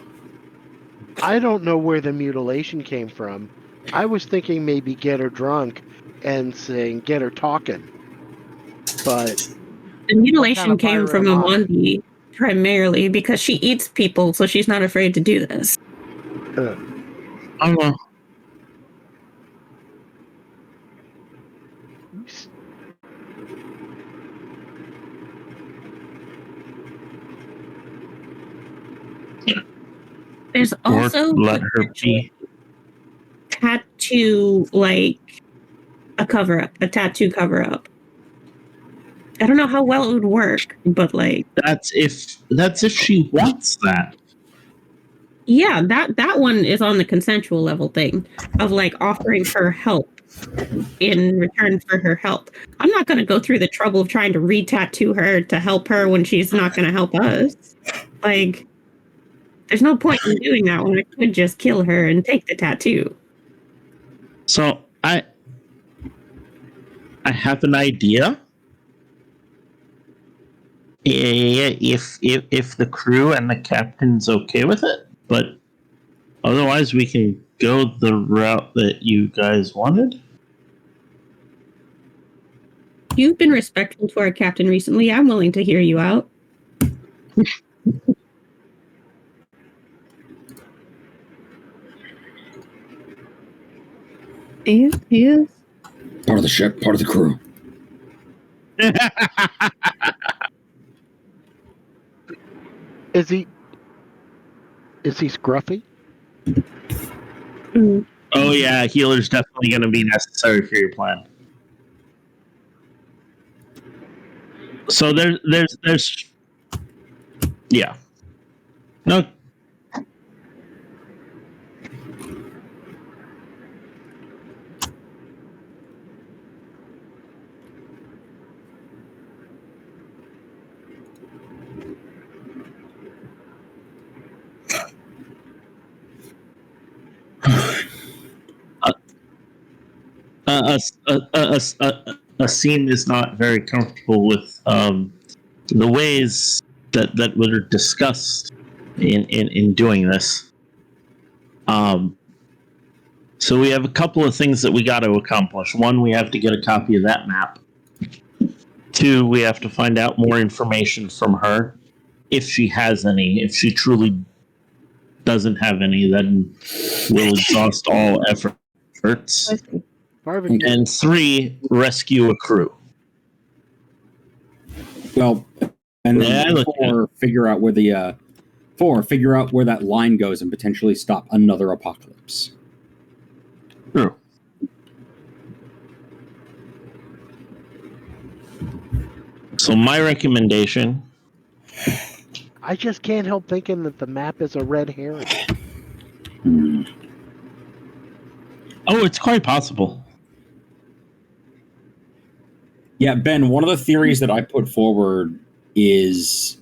I don't know where the mutilation came from. I was thinking maybe get her drunk and saying get her talking. But the mutilation What kind came of from pirate am I? Amandi primarily because she eats people, so she's not afraid to do this. I don't know. There's also Let her be. tattoo, like a cover up, a tattoo cover up. I don't know how well it would work, but like That's if she wants that. yeah, that one is on the consensual level thing of like offering her help in return for her help. I'm not going to go through the trouble of trying to re-tattoo her to help her when she's not going to help us. Like, there's no point in doing that when I could just kill her and take the tattoo. So I have an idea. If the crew and the captain's okay with it, but otherwise we can go the route that you guys wanted. You've been respectful to our captain recently. I'm willing to hear you out. He is. Part of the ship, part of the crew. Is he scruffy? Mm. Oh yeah, healer's definitely going to be necessary for your plan. So there's yeah. No. Asim is not very comfortable with the ways that were discussed in doing this. So we have a couple of things that we got to accomplish. One, we have to get a copy of that map. Two, we have to find out more information from her, if she has any. If she truly doesn't have any, then we'll exhaust all efforts. Marvin, And three, rescue a crew. Well, and Yeah, then figure out where that line goes and potentially stop another apocalypse. True. So my recommendation. I just can't help thinking that the map is a red herring. Oh, it's quite possible. Yeah, Ben, one of the theories that I put forward is,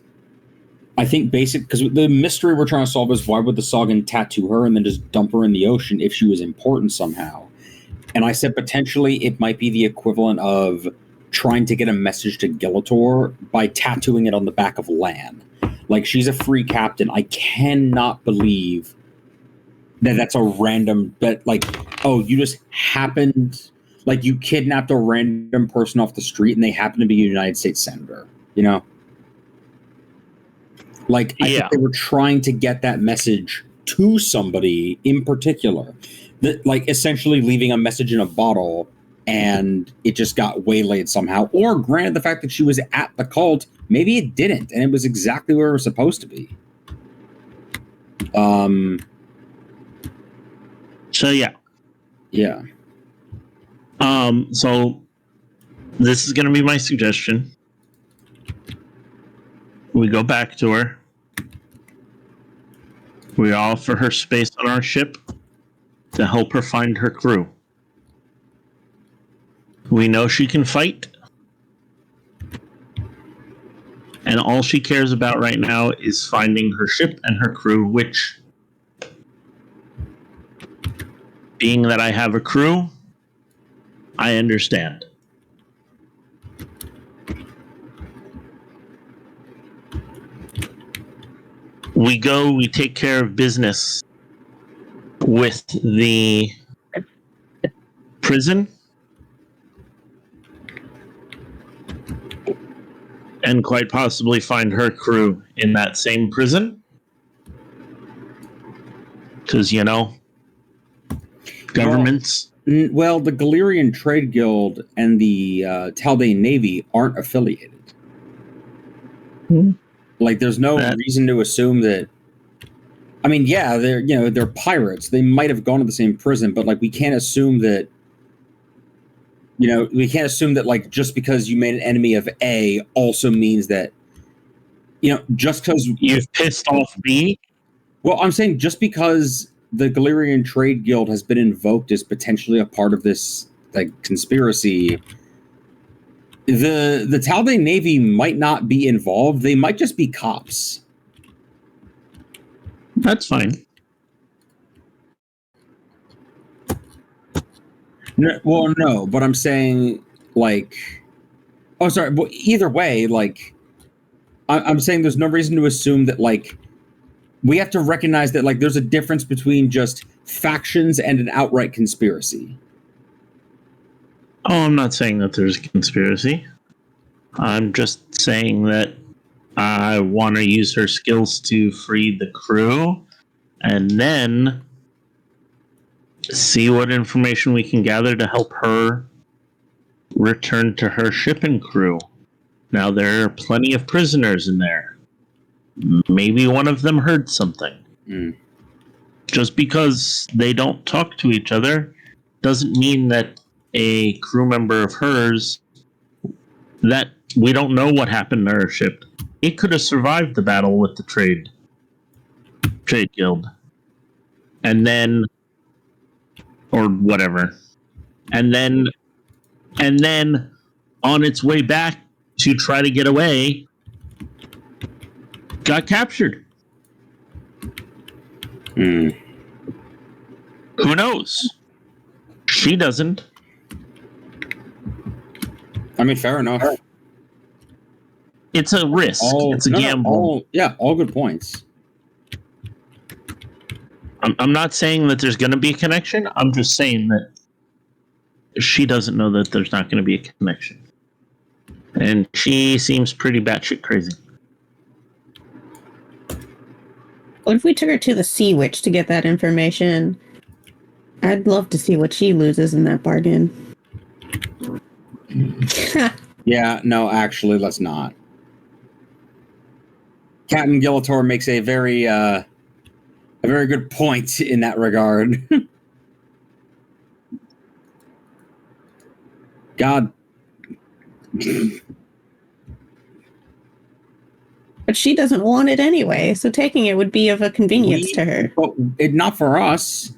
I think because the mystery we're trying to solve is why would the Sagan tattoo her and then just dump her in the ocean if she was important somehow? And I said potentially it might be the equivalent of trying to get a message to Gilitor by tattooing it on the back of Lan. Like, she's a free captain. I cannot believe that that's a random, that, like, oh, you just happened, like, you kidnapped a random person off the street and they happen to be a United States senator, you know? Like, I think they were trying to get that message to somebody in particular, that, like, essentially leaving a message in a bottle, and it just got waylaid somehow. Or granted, the fact that she was at the cult, maybe it didn't, and it was exactly where it was supposed to be. So yeah. Yeah. So this is going to be my suggestion. We go back to her. We offer her space on our ship to help her find her crew. We know she can fight. And all she cares about right now is finding her ship and her crew, which, being that I have a crew, I understand. We take care of business with the prison, and quite possibly find her crew in that same prison. Because, you know, governments. Well, the Galerian Trade Guild and the Taldane Navy aren't affiliated. Like, there's no reason to assume that. I mean, yeah, they're pirates. They might have gone to the same prison, but, like, we can't assume that. We can't assume that, like, just because you made an enemy of A also means that, just because you've pissed off B. Well, I'm saying just because the Galerian Trade Guild has been invoked as potentially a part of this, like, conspiracy, the Taldane Navy might not be involved. They might just be cops. That's fine. No, but I'm saying, like, oh, sorry. Well, either way, like, I'm saying there's no reason to assume that, like, we have to recognize that, like, there's a difference between just factions and an outright conspiracy. Oh, I'm not saying that there's a conspiracy. I'm just saying that I want to use her skills to free the crew, and then see what information we can gather to help her return to her ship and crew. Now, there are plenty of prisoners in there. Maybe one of them heard something. Just because they don't talk to each other doesn't mean that a crew member of hers, that we don't know what happened to her ship. It could have survived the battle with the trade guild. And then, or whatever. And then on its way back to try to get away, got captured. Who knows? She doesn't. I mean, fair enough. It's a risk. It's a gamble. All good points. I'm not saying that there's going to be a connection. I'm just saying that she doesn't know that there's not going to be a connection. And she seems pretty batshit crazy. What if we took her to the Sea Witch to get that information? I'd love to see what she loses in that bargain. Yeah, no, actually, let's not. Captain Gilitor makes a very good point in that regard. God. But she doesn't want it anyway, so taking it would be of a convenience to her. But not for us.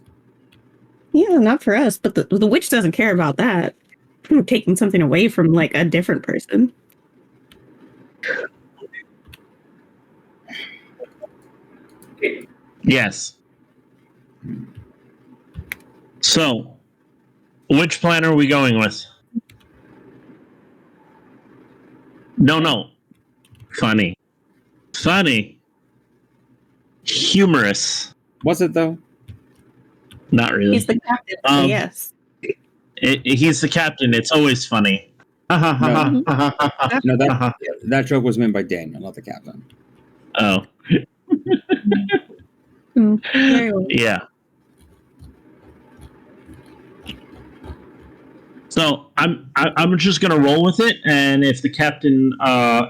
Yeah, not for us, but the witch doesn't care about that. Taking something away from, like, a different person. Yes. So, Which plan are we going with? No. Funny. Humorous. Was it though? Not really. He's the captain, so yes. He's the captain. It's always funny. No, that joke was made by Daniel, not the captain. Oh. Very well. Yeah. So I'm just gonna roll with it, and if the captain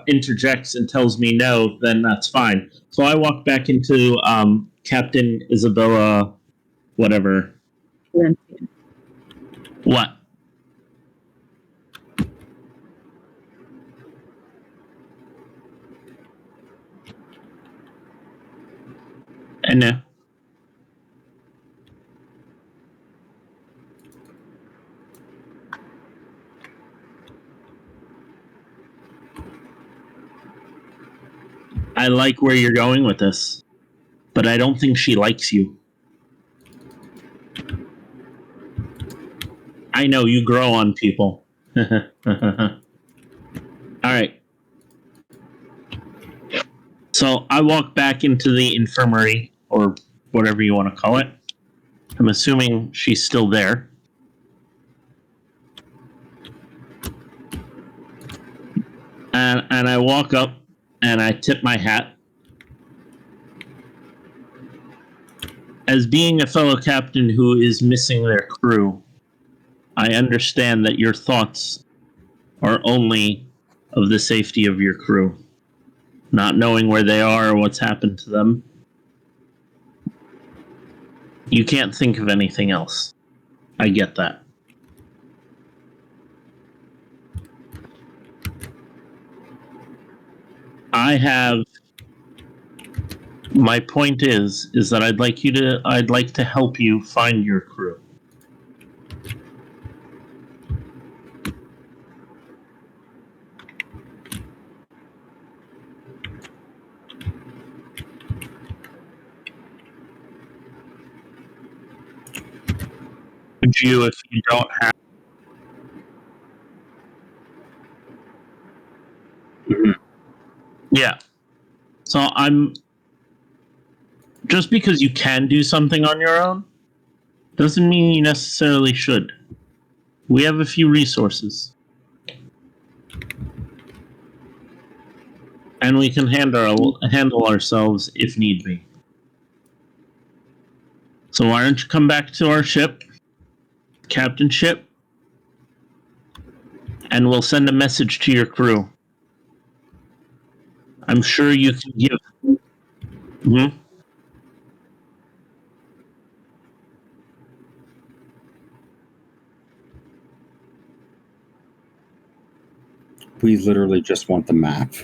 interjects and tells me no, then that's fine. So I walk back into Captain Isabella, whatever. What? And I like where you're going with this, but I don't think she likes you. I know you grow on people. All right. So I walk back into the infirmary, or whatever you want to call it. I'm assuming she's still there. And I walk up and I tip my hat. As being a fellow captain who is missing their crew, I understand that your thoughts are only of the safety of your crew, not knowing where they are or what's happened to them. You can't think of anything else. I get that. My point is that I'd like to help you find your crew. Would you, if you don't have? Yeah. So just because you can do something on your own doesn't mean you necessarily should. We have a few resources. And we can handle ourselves if need be. So why don't you come back to our ship, captain ship, and we'll send a message to your crew. I'm sure you can give. Mm-hmm. We literally just want the map.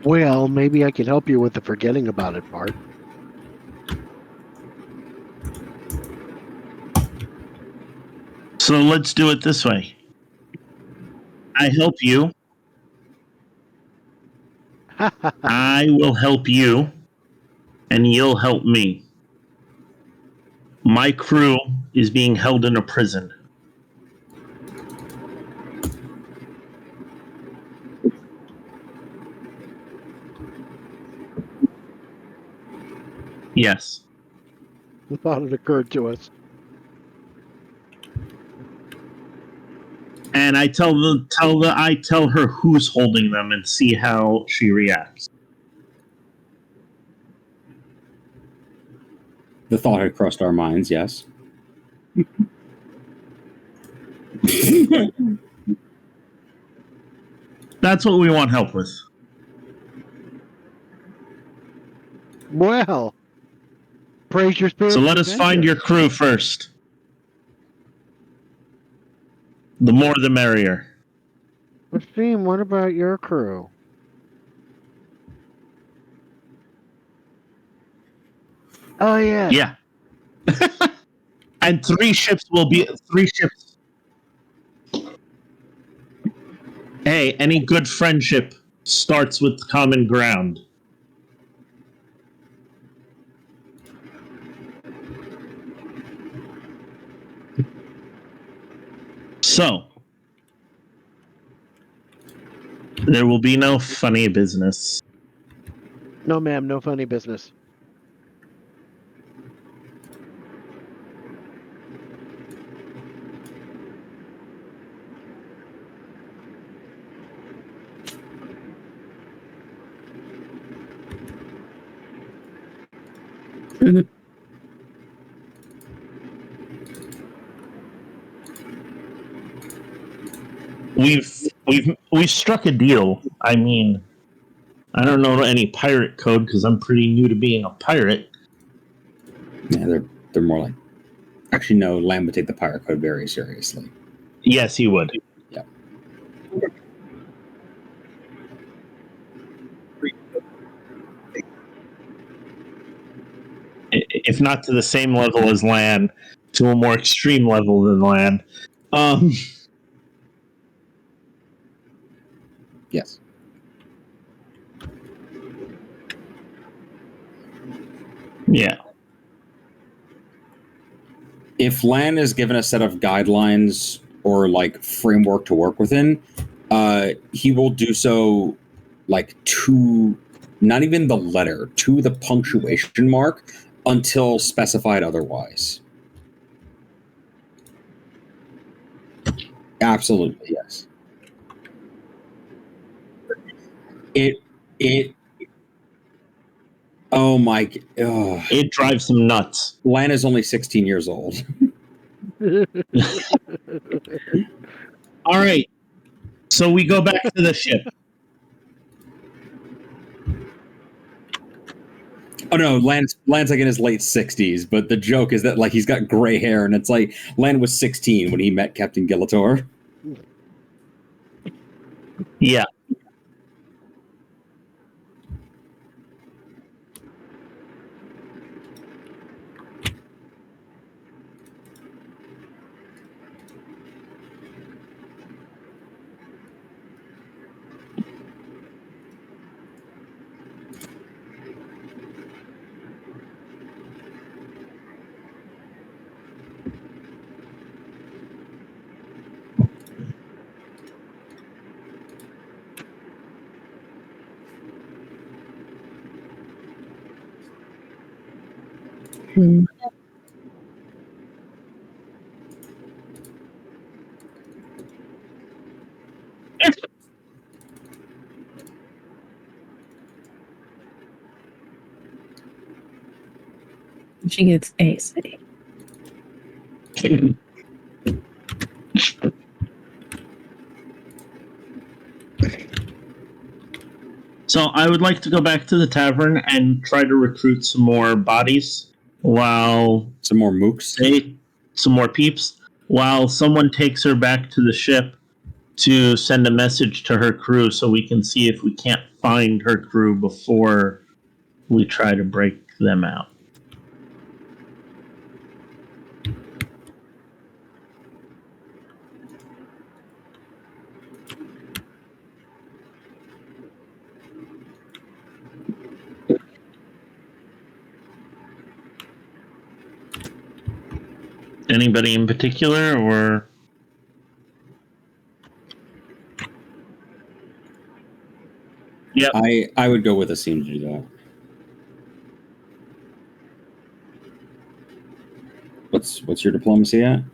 Well, maybe I can help you with the forgetting about it part. So let's do it this way. I help you. I will help you, and you'll help me. My crew is being held in a prison. Yes. The thought had occurred to us. And I tell her who's holding them and see how she reacts. The thought had crossed our minds, yes. That's what we want help with. Well, praise your spirit. So let us find your crew first. The more the merrier. Steam, what about your crew? Oh yeah. Yeah. And 3 ships. Hey, any good friendship starts with common ground. So, there will be no funny business. No, ma'am, no funny business. We've struck a deal. I mean, I don't know any pirate code because I'm pretty new to being a pirate. Yeah, they're more like. Actually, no. Lamb would take the pirate code very seriously. Yes, he would. Yeah. If not to the same level as land, to a more extreme level than land. Um, Yes. yeah. If Lan is given a set of guidelines or like framework to work within, he will do so like to not even the letter, to the punctuation mark until specified otherwise. Absolutely, yes. It oh my It drives him nuts. Lan is only 16 years old. All right. So we go back to the ship. Oh no, Lan's like in his late 60s, but the joke is that like he's got gray hair, and it's like Lan was 16 when he met Captain Gillator. Yeah. Hmm. She gets a say. So I would like to go back to the tavern and try to recruit some more bodies while Some more mooks. some more peeps while someone takes her back to the ship to send a message to her crew so we can see if we can't find her crew before we try to break them out. Anybody in particular, or yep? I would go with a seam to do that. What's your diplomacy at?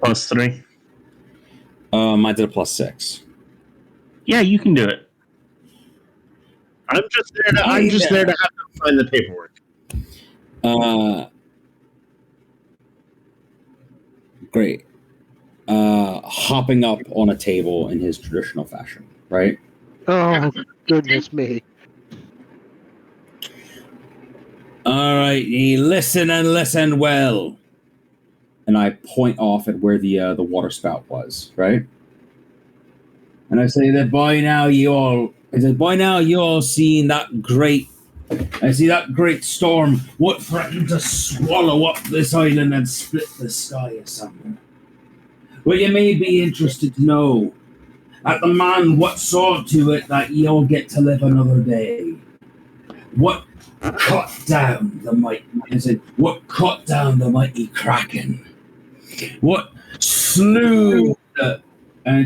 +3. Mine's at a +6. Yeah, you can do it. I'm just there to have them sign the paperwork. Great. Hopping up on a table in his traditional fashion, right? Oh, goodness me. All right, ye listen and listen well. And I point off at where the water spout was, right? And I say that by now you all seen that great storm what threatened to swallow up this island and split the sky asunder. Well, you may be interested to know that the man what saw to it that ye all get to live another day, what cut down the mighty Kraken, what slew the, and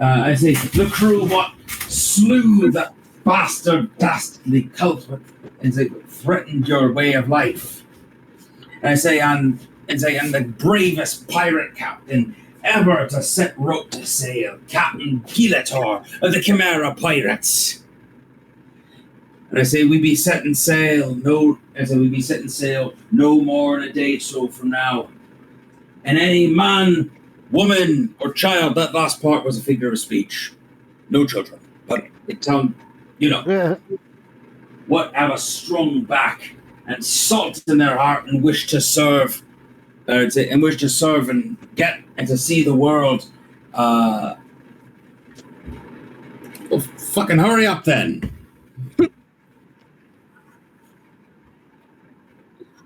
I say the crew what slew that bastard dastardly culprit and say threatened your way of life. And I say and the bravest pirate captain ever to set rope to sail, Captain Gilator of the Chimera Pirates. And I say we be setting sail no more than a day or so from now. And any man, woman, or child, that last part was a figure of speech. No children. But it sound, what have a strong back and salt in their heart and wish to serve, and get and to see the world. Well, fucking hurry up then.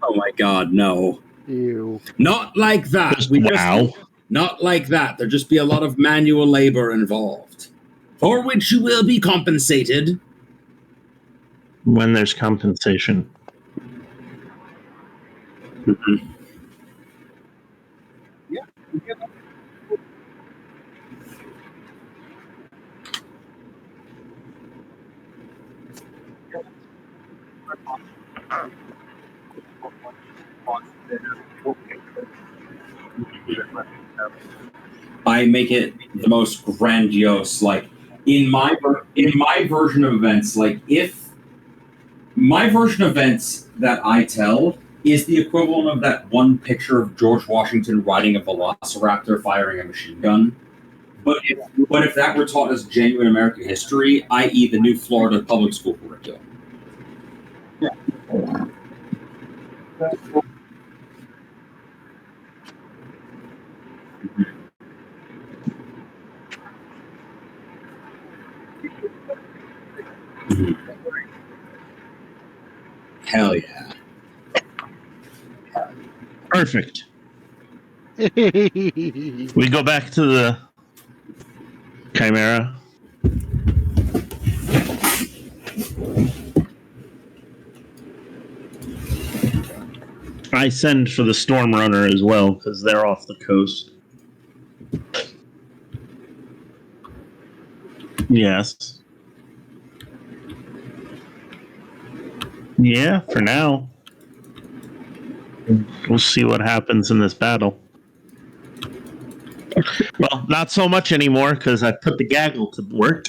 Oh my God, no. Ew. Not like that. Not like that. There'll just be a lot of manual labor involved, for which you will be compensated. When there's compensation. Mm-hmm. I make it the most grandiose. Like in my version of events, like if my version of events that I tell is the equivalent of that one picture of George Washington riding a velociraptor firing a machine gun. But if that were taught as genuine American history, i.e., the new Florida public school curriculum. Hell yeah. Perfect. We go back to the Chimera. I send for the Storm Runner as well, because they're off the coast. Yes. Yeah, for now. We'll see what happens in this battle. Well, not so much anymore, because I put the gaggle to work.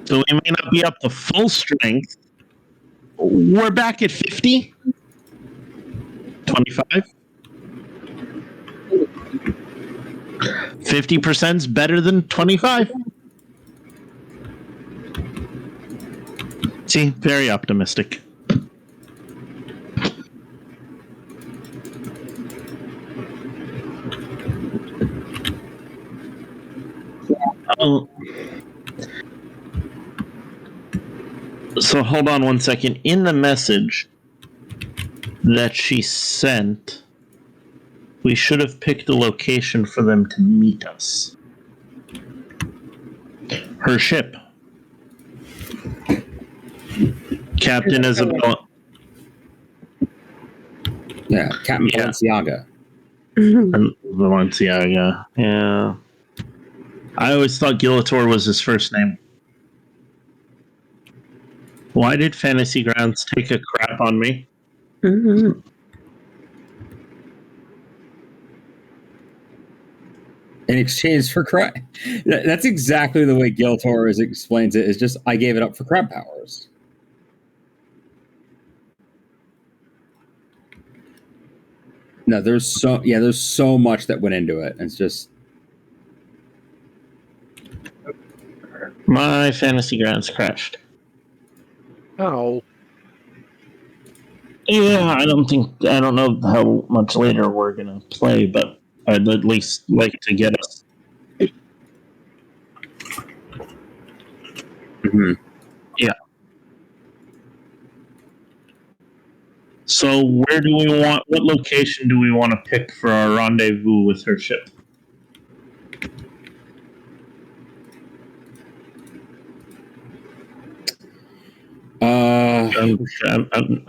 So we may not be up to full strength. We're back at 50? 25? 50% is better than 25. See, very optimistic. So hold on one second. In the message that she sent, we should have picked a location for them to meet us. Her ship. Captain Isabel. Yeah, Captain Balenciaga. Balenciaga. Yeah. I always thought Gilator was his first name. Why did Fantasy Grounds take a crap on me? Mm-hmm. In exchange for crap. That's exactly the way Gilator explains it. Is just I gave it up for crab powers. No, there's so much that went into it. It's just My Fantasy Grounds crashed. Oh. Yeah, I don't know how much later we're gonna play, but I'd at least like to get us. Mm-hmm. Yeah. So where do we want? What location do we want to pick for our rendezvous with her ship?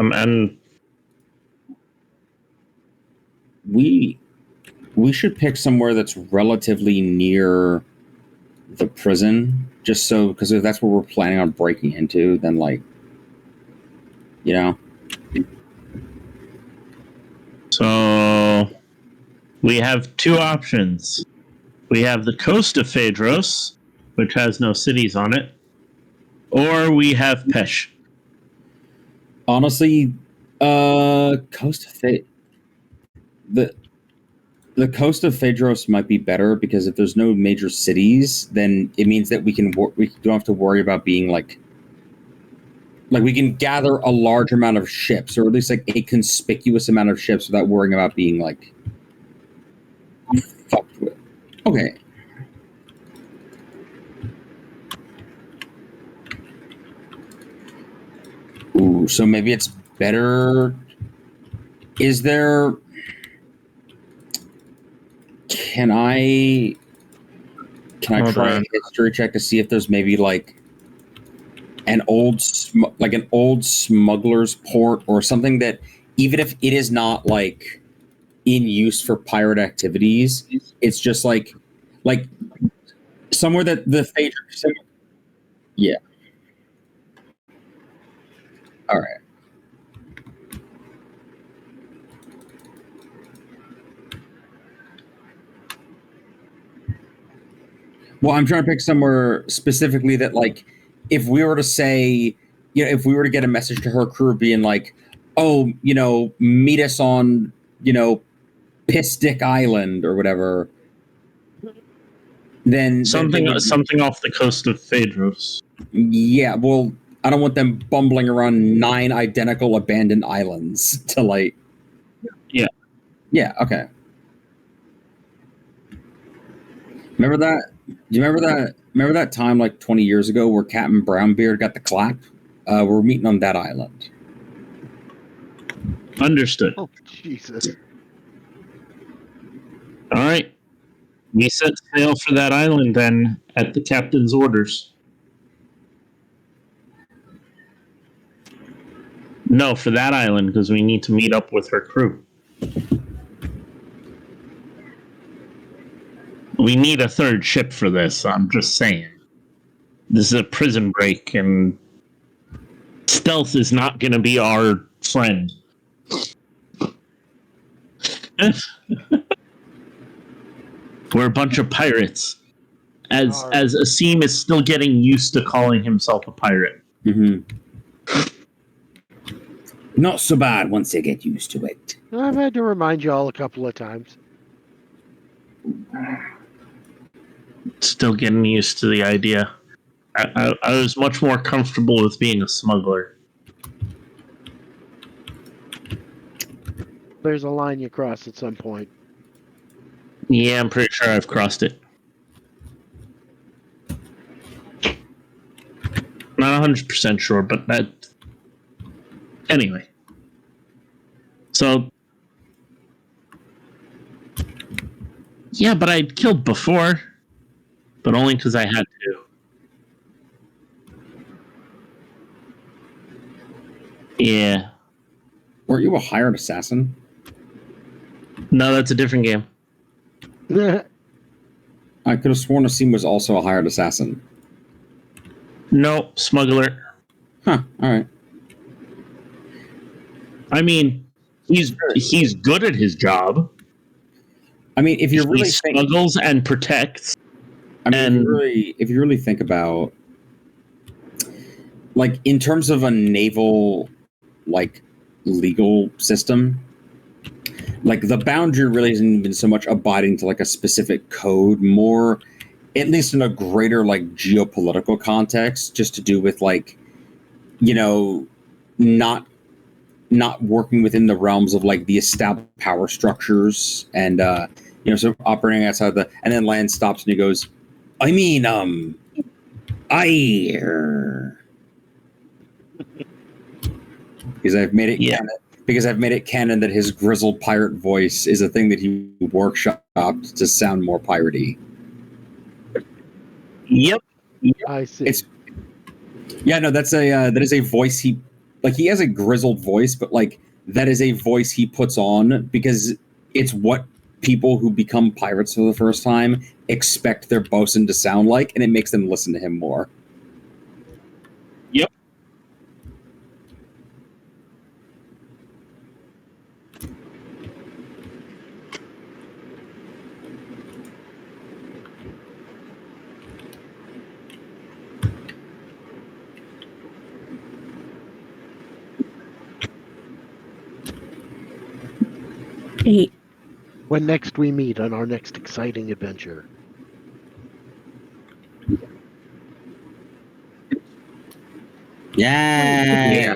And We should pick somewhere that's relatively near the prison, just so, because if that's what we're planning on breaking into, then like, you know. So we have two options. We have the coast of Phaedros, which has no cities on it, or we have Pesh. Honestly, coast of the coast of Phaedros might be better, because if there's no major cities, then it means that we don't have to worry about being like we can gather a large amount of ships, or at least like a conspicuous amount of ships, without worrying about being like fucked with. Okay. Ooh, so maybe it's better. Is there? Can I Hold try on. a history check to see if there's maybe like an old smuggler's port, or something that, even if it is not like in use for pirate activities, it's just like somewhere that the Phaedrus. Yeah. All right. Well, I'm trying to pick somewhere specifically that, like, if we were to say, if we were to get a message to her crew being like, oh, meet us on, Piss Dick Island or whatever, then Something off the coast of Phaedros. Yeah, well, I don't want them bumbling around 9 identical abandoned islands to like. Yeah. Yeah. Okay. Remember that? Do you remember that? Remember that time like 20 years ago where Captain Brownbeard got the clap? We're meeting on that island. Understood. Oh, Jesus. All right. We set sail for that island then, at the captain's orders. No, for that island, because we need to meet up with her crew. We need a third ship for this, I'm just saying. This is a prison break, and stealth is not going to be our friend. We're a bunch of pirates. As Asim is still getting used to calling himself a pirate. Mm-hmm. Not so bad once they get used to it. I've had to remind you all a couple of times. Still getting used to the idea. I was much more comfortable with being a smuggler. There's a line you cross at some point. Yeah, I'm pretty sure I've crossed it. Not 100% sure, but that. Anyway. So. Yeah, but I'd killed before. But only because I had to. Yeah. Weren't you a hired assassin? No, that's a different game. I could have sworn Asim was also a hired assassin. No, smuggler. Huh, alright. I mean, he's good at his job. I mean, if you He really smuggles and protects. I mean, if you really think about, like, in terms of a naval, like, legal system, like, the boundary really isn't even so much abiding to, like, a specific code, more, at least in a greater, like, geopolitical context, just to do with, like, not working within the realms of, like, the established power structures and, So operating outside and then Land stops and he goes, I mean, because I've made it canon. Because I've made it canon that his grizzled pirate voice is a thing that he workshopped to sound more piratey. Yep. I see. It's that is a voice he has a grizzled voice, but like that is a voice he puts on because it's what people who become pirates for the first time expect their bosun to sound like, and it makes them listen to him more. Yep. Eight. When next we meet on our next exciting adventure. Yeah.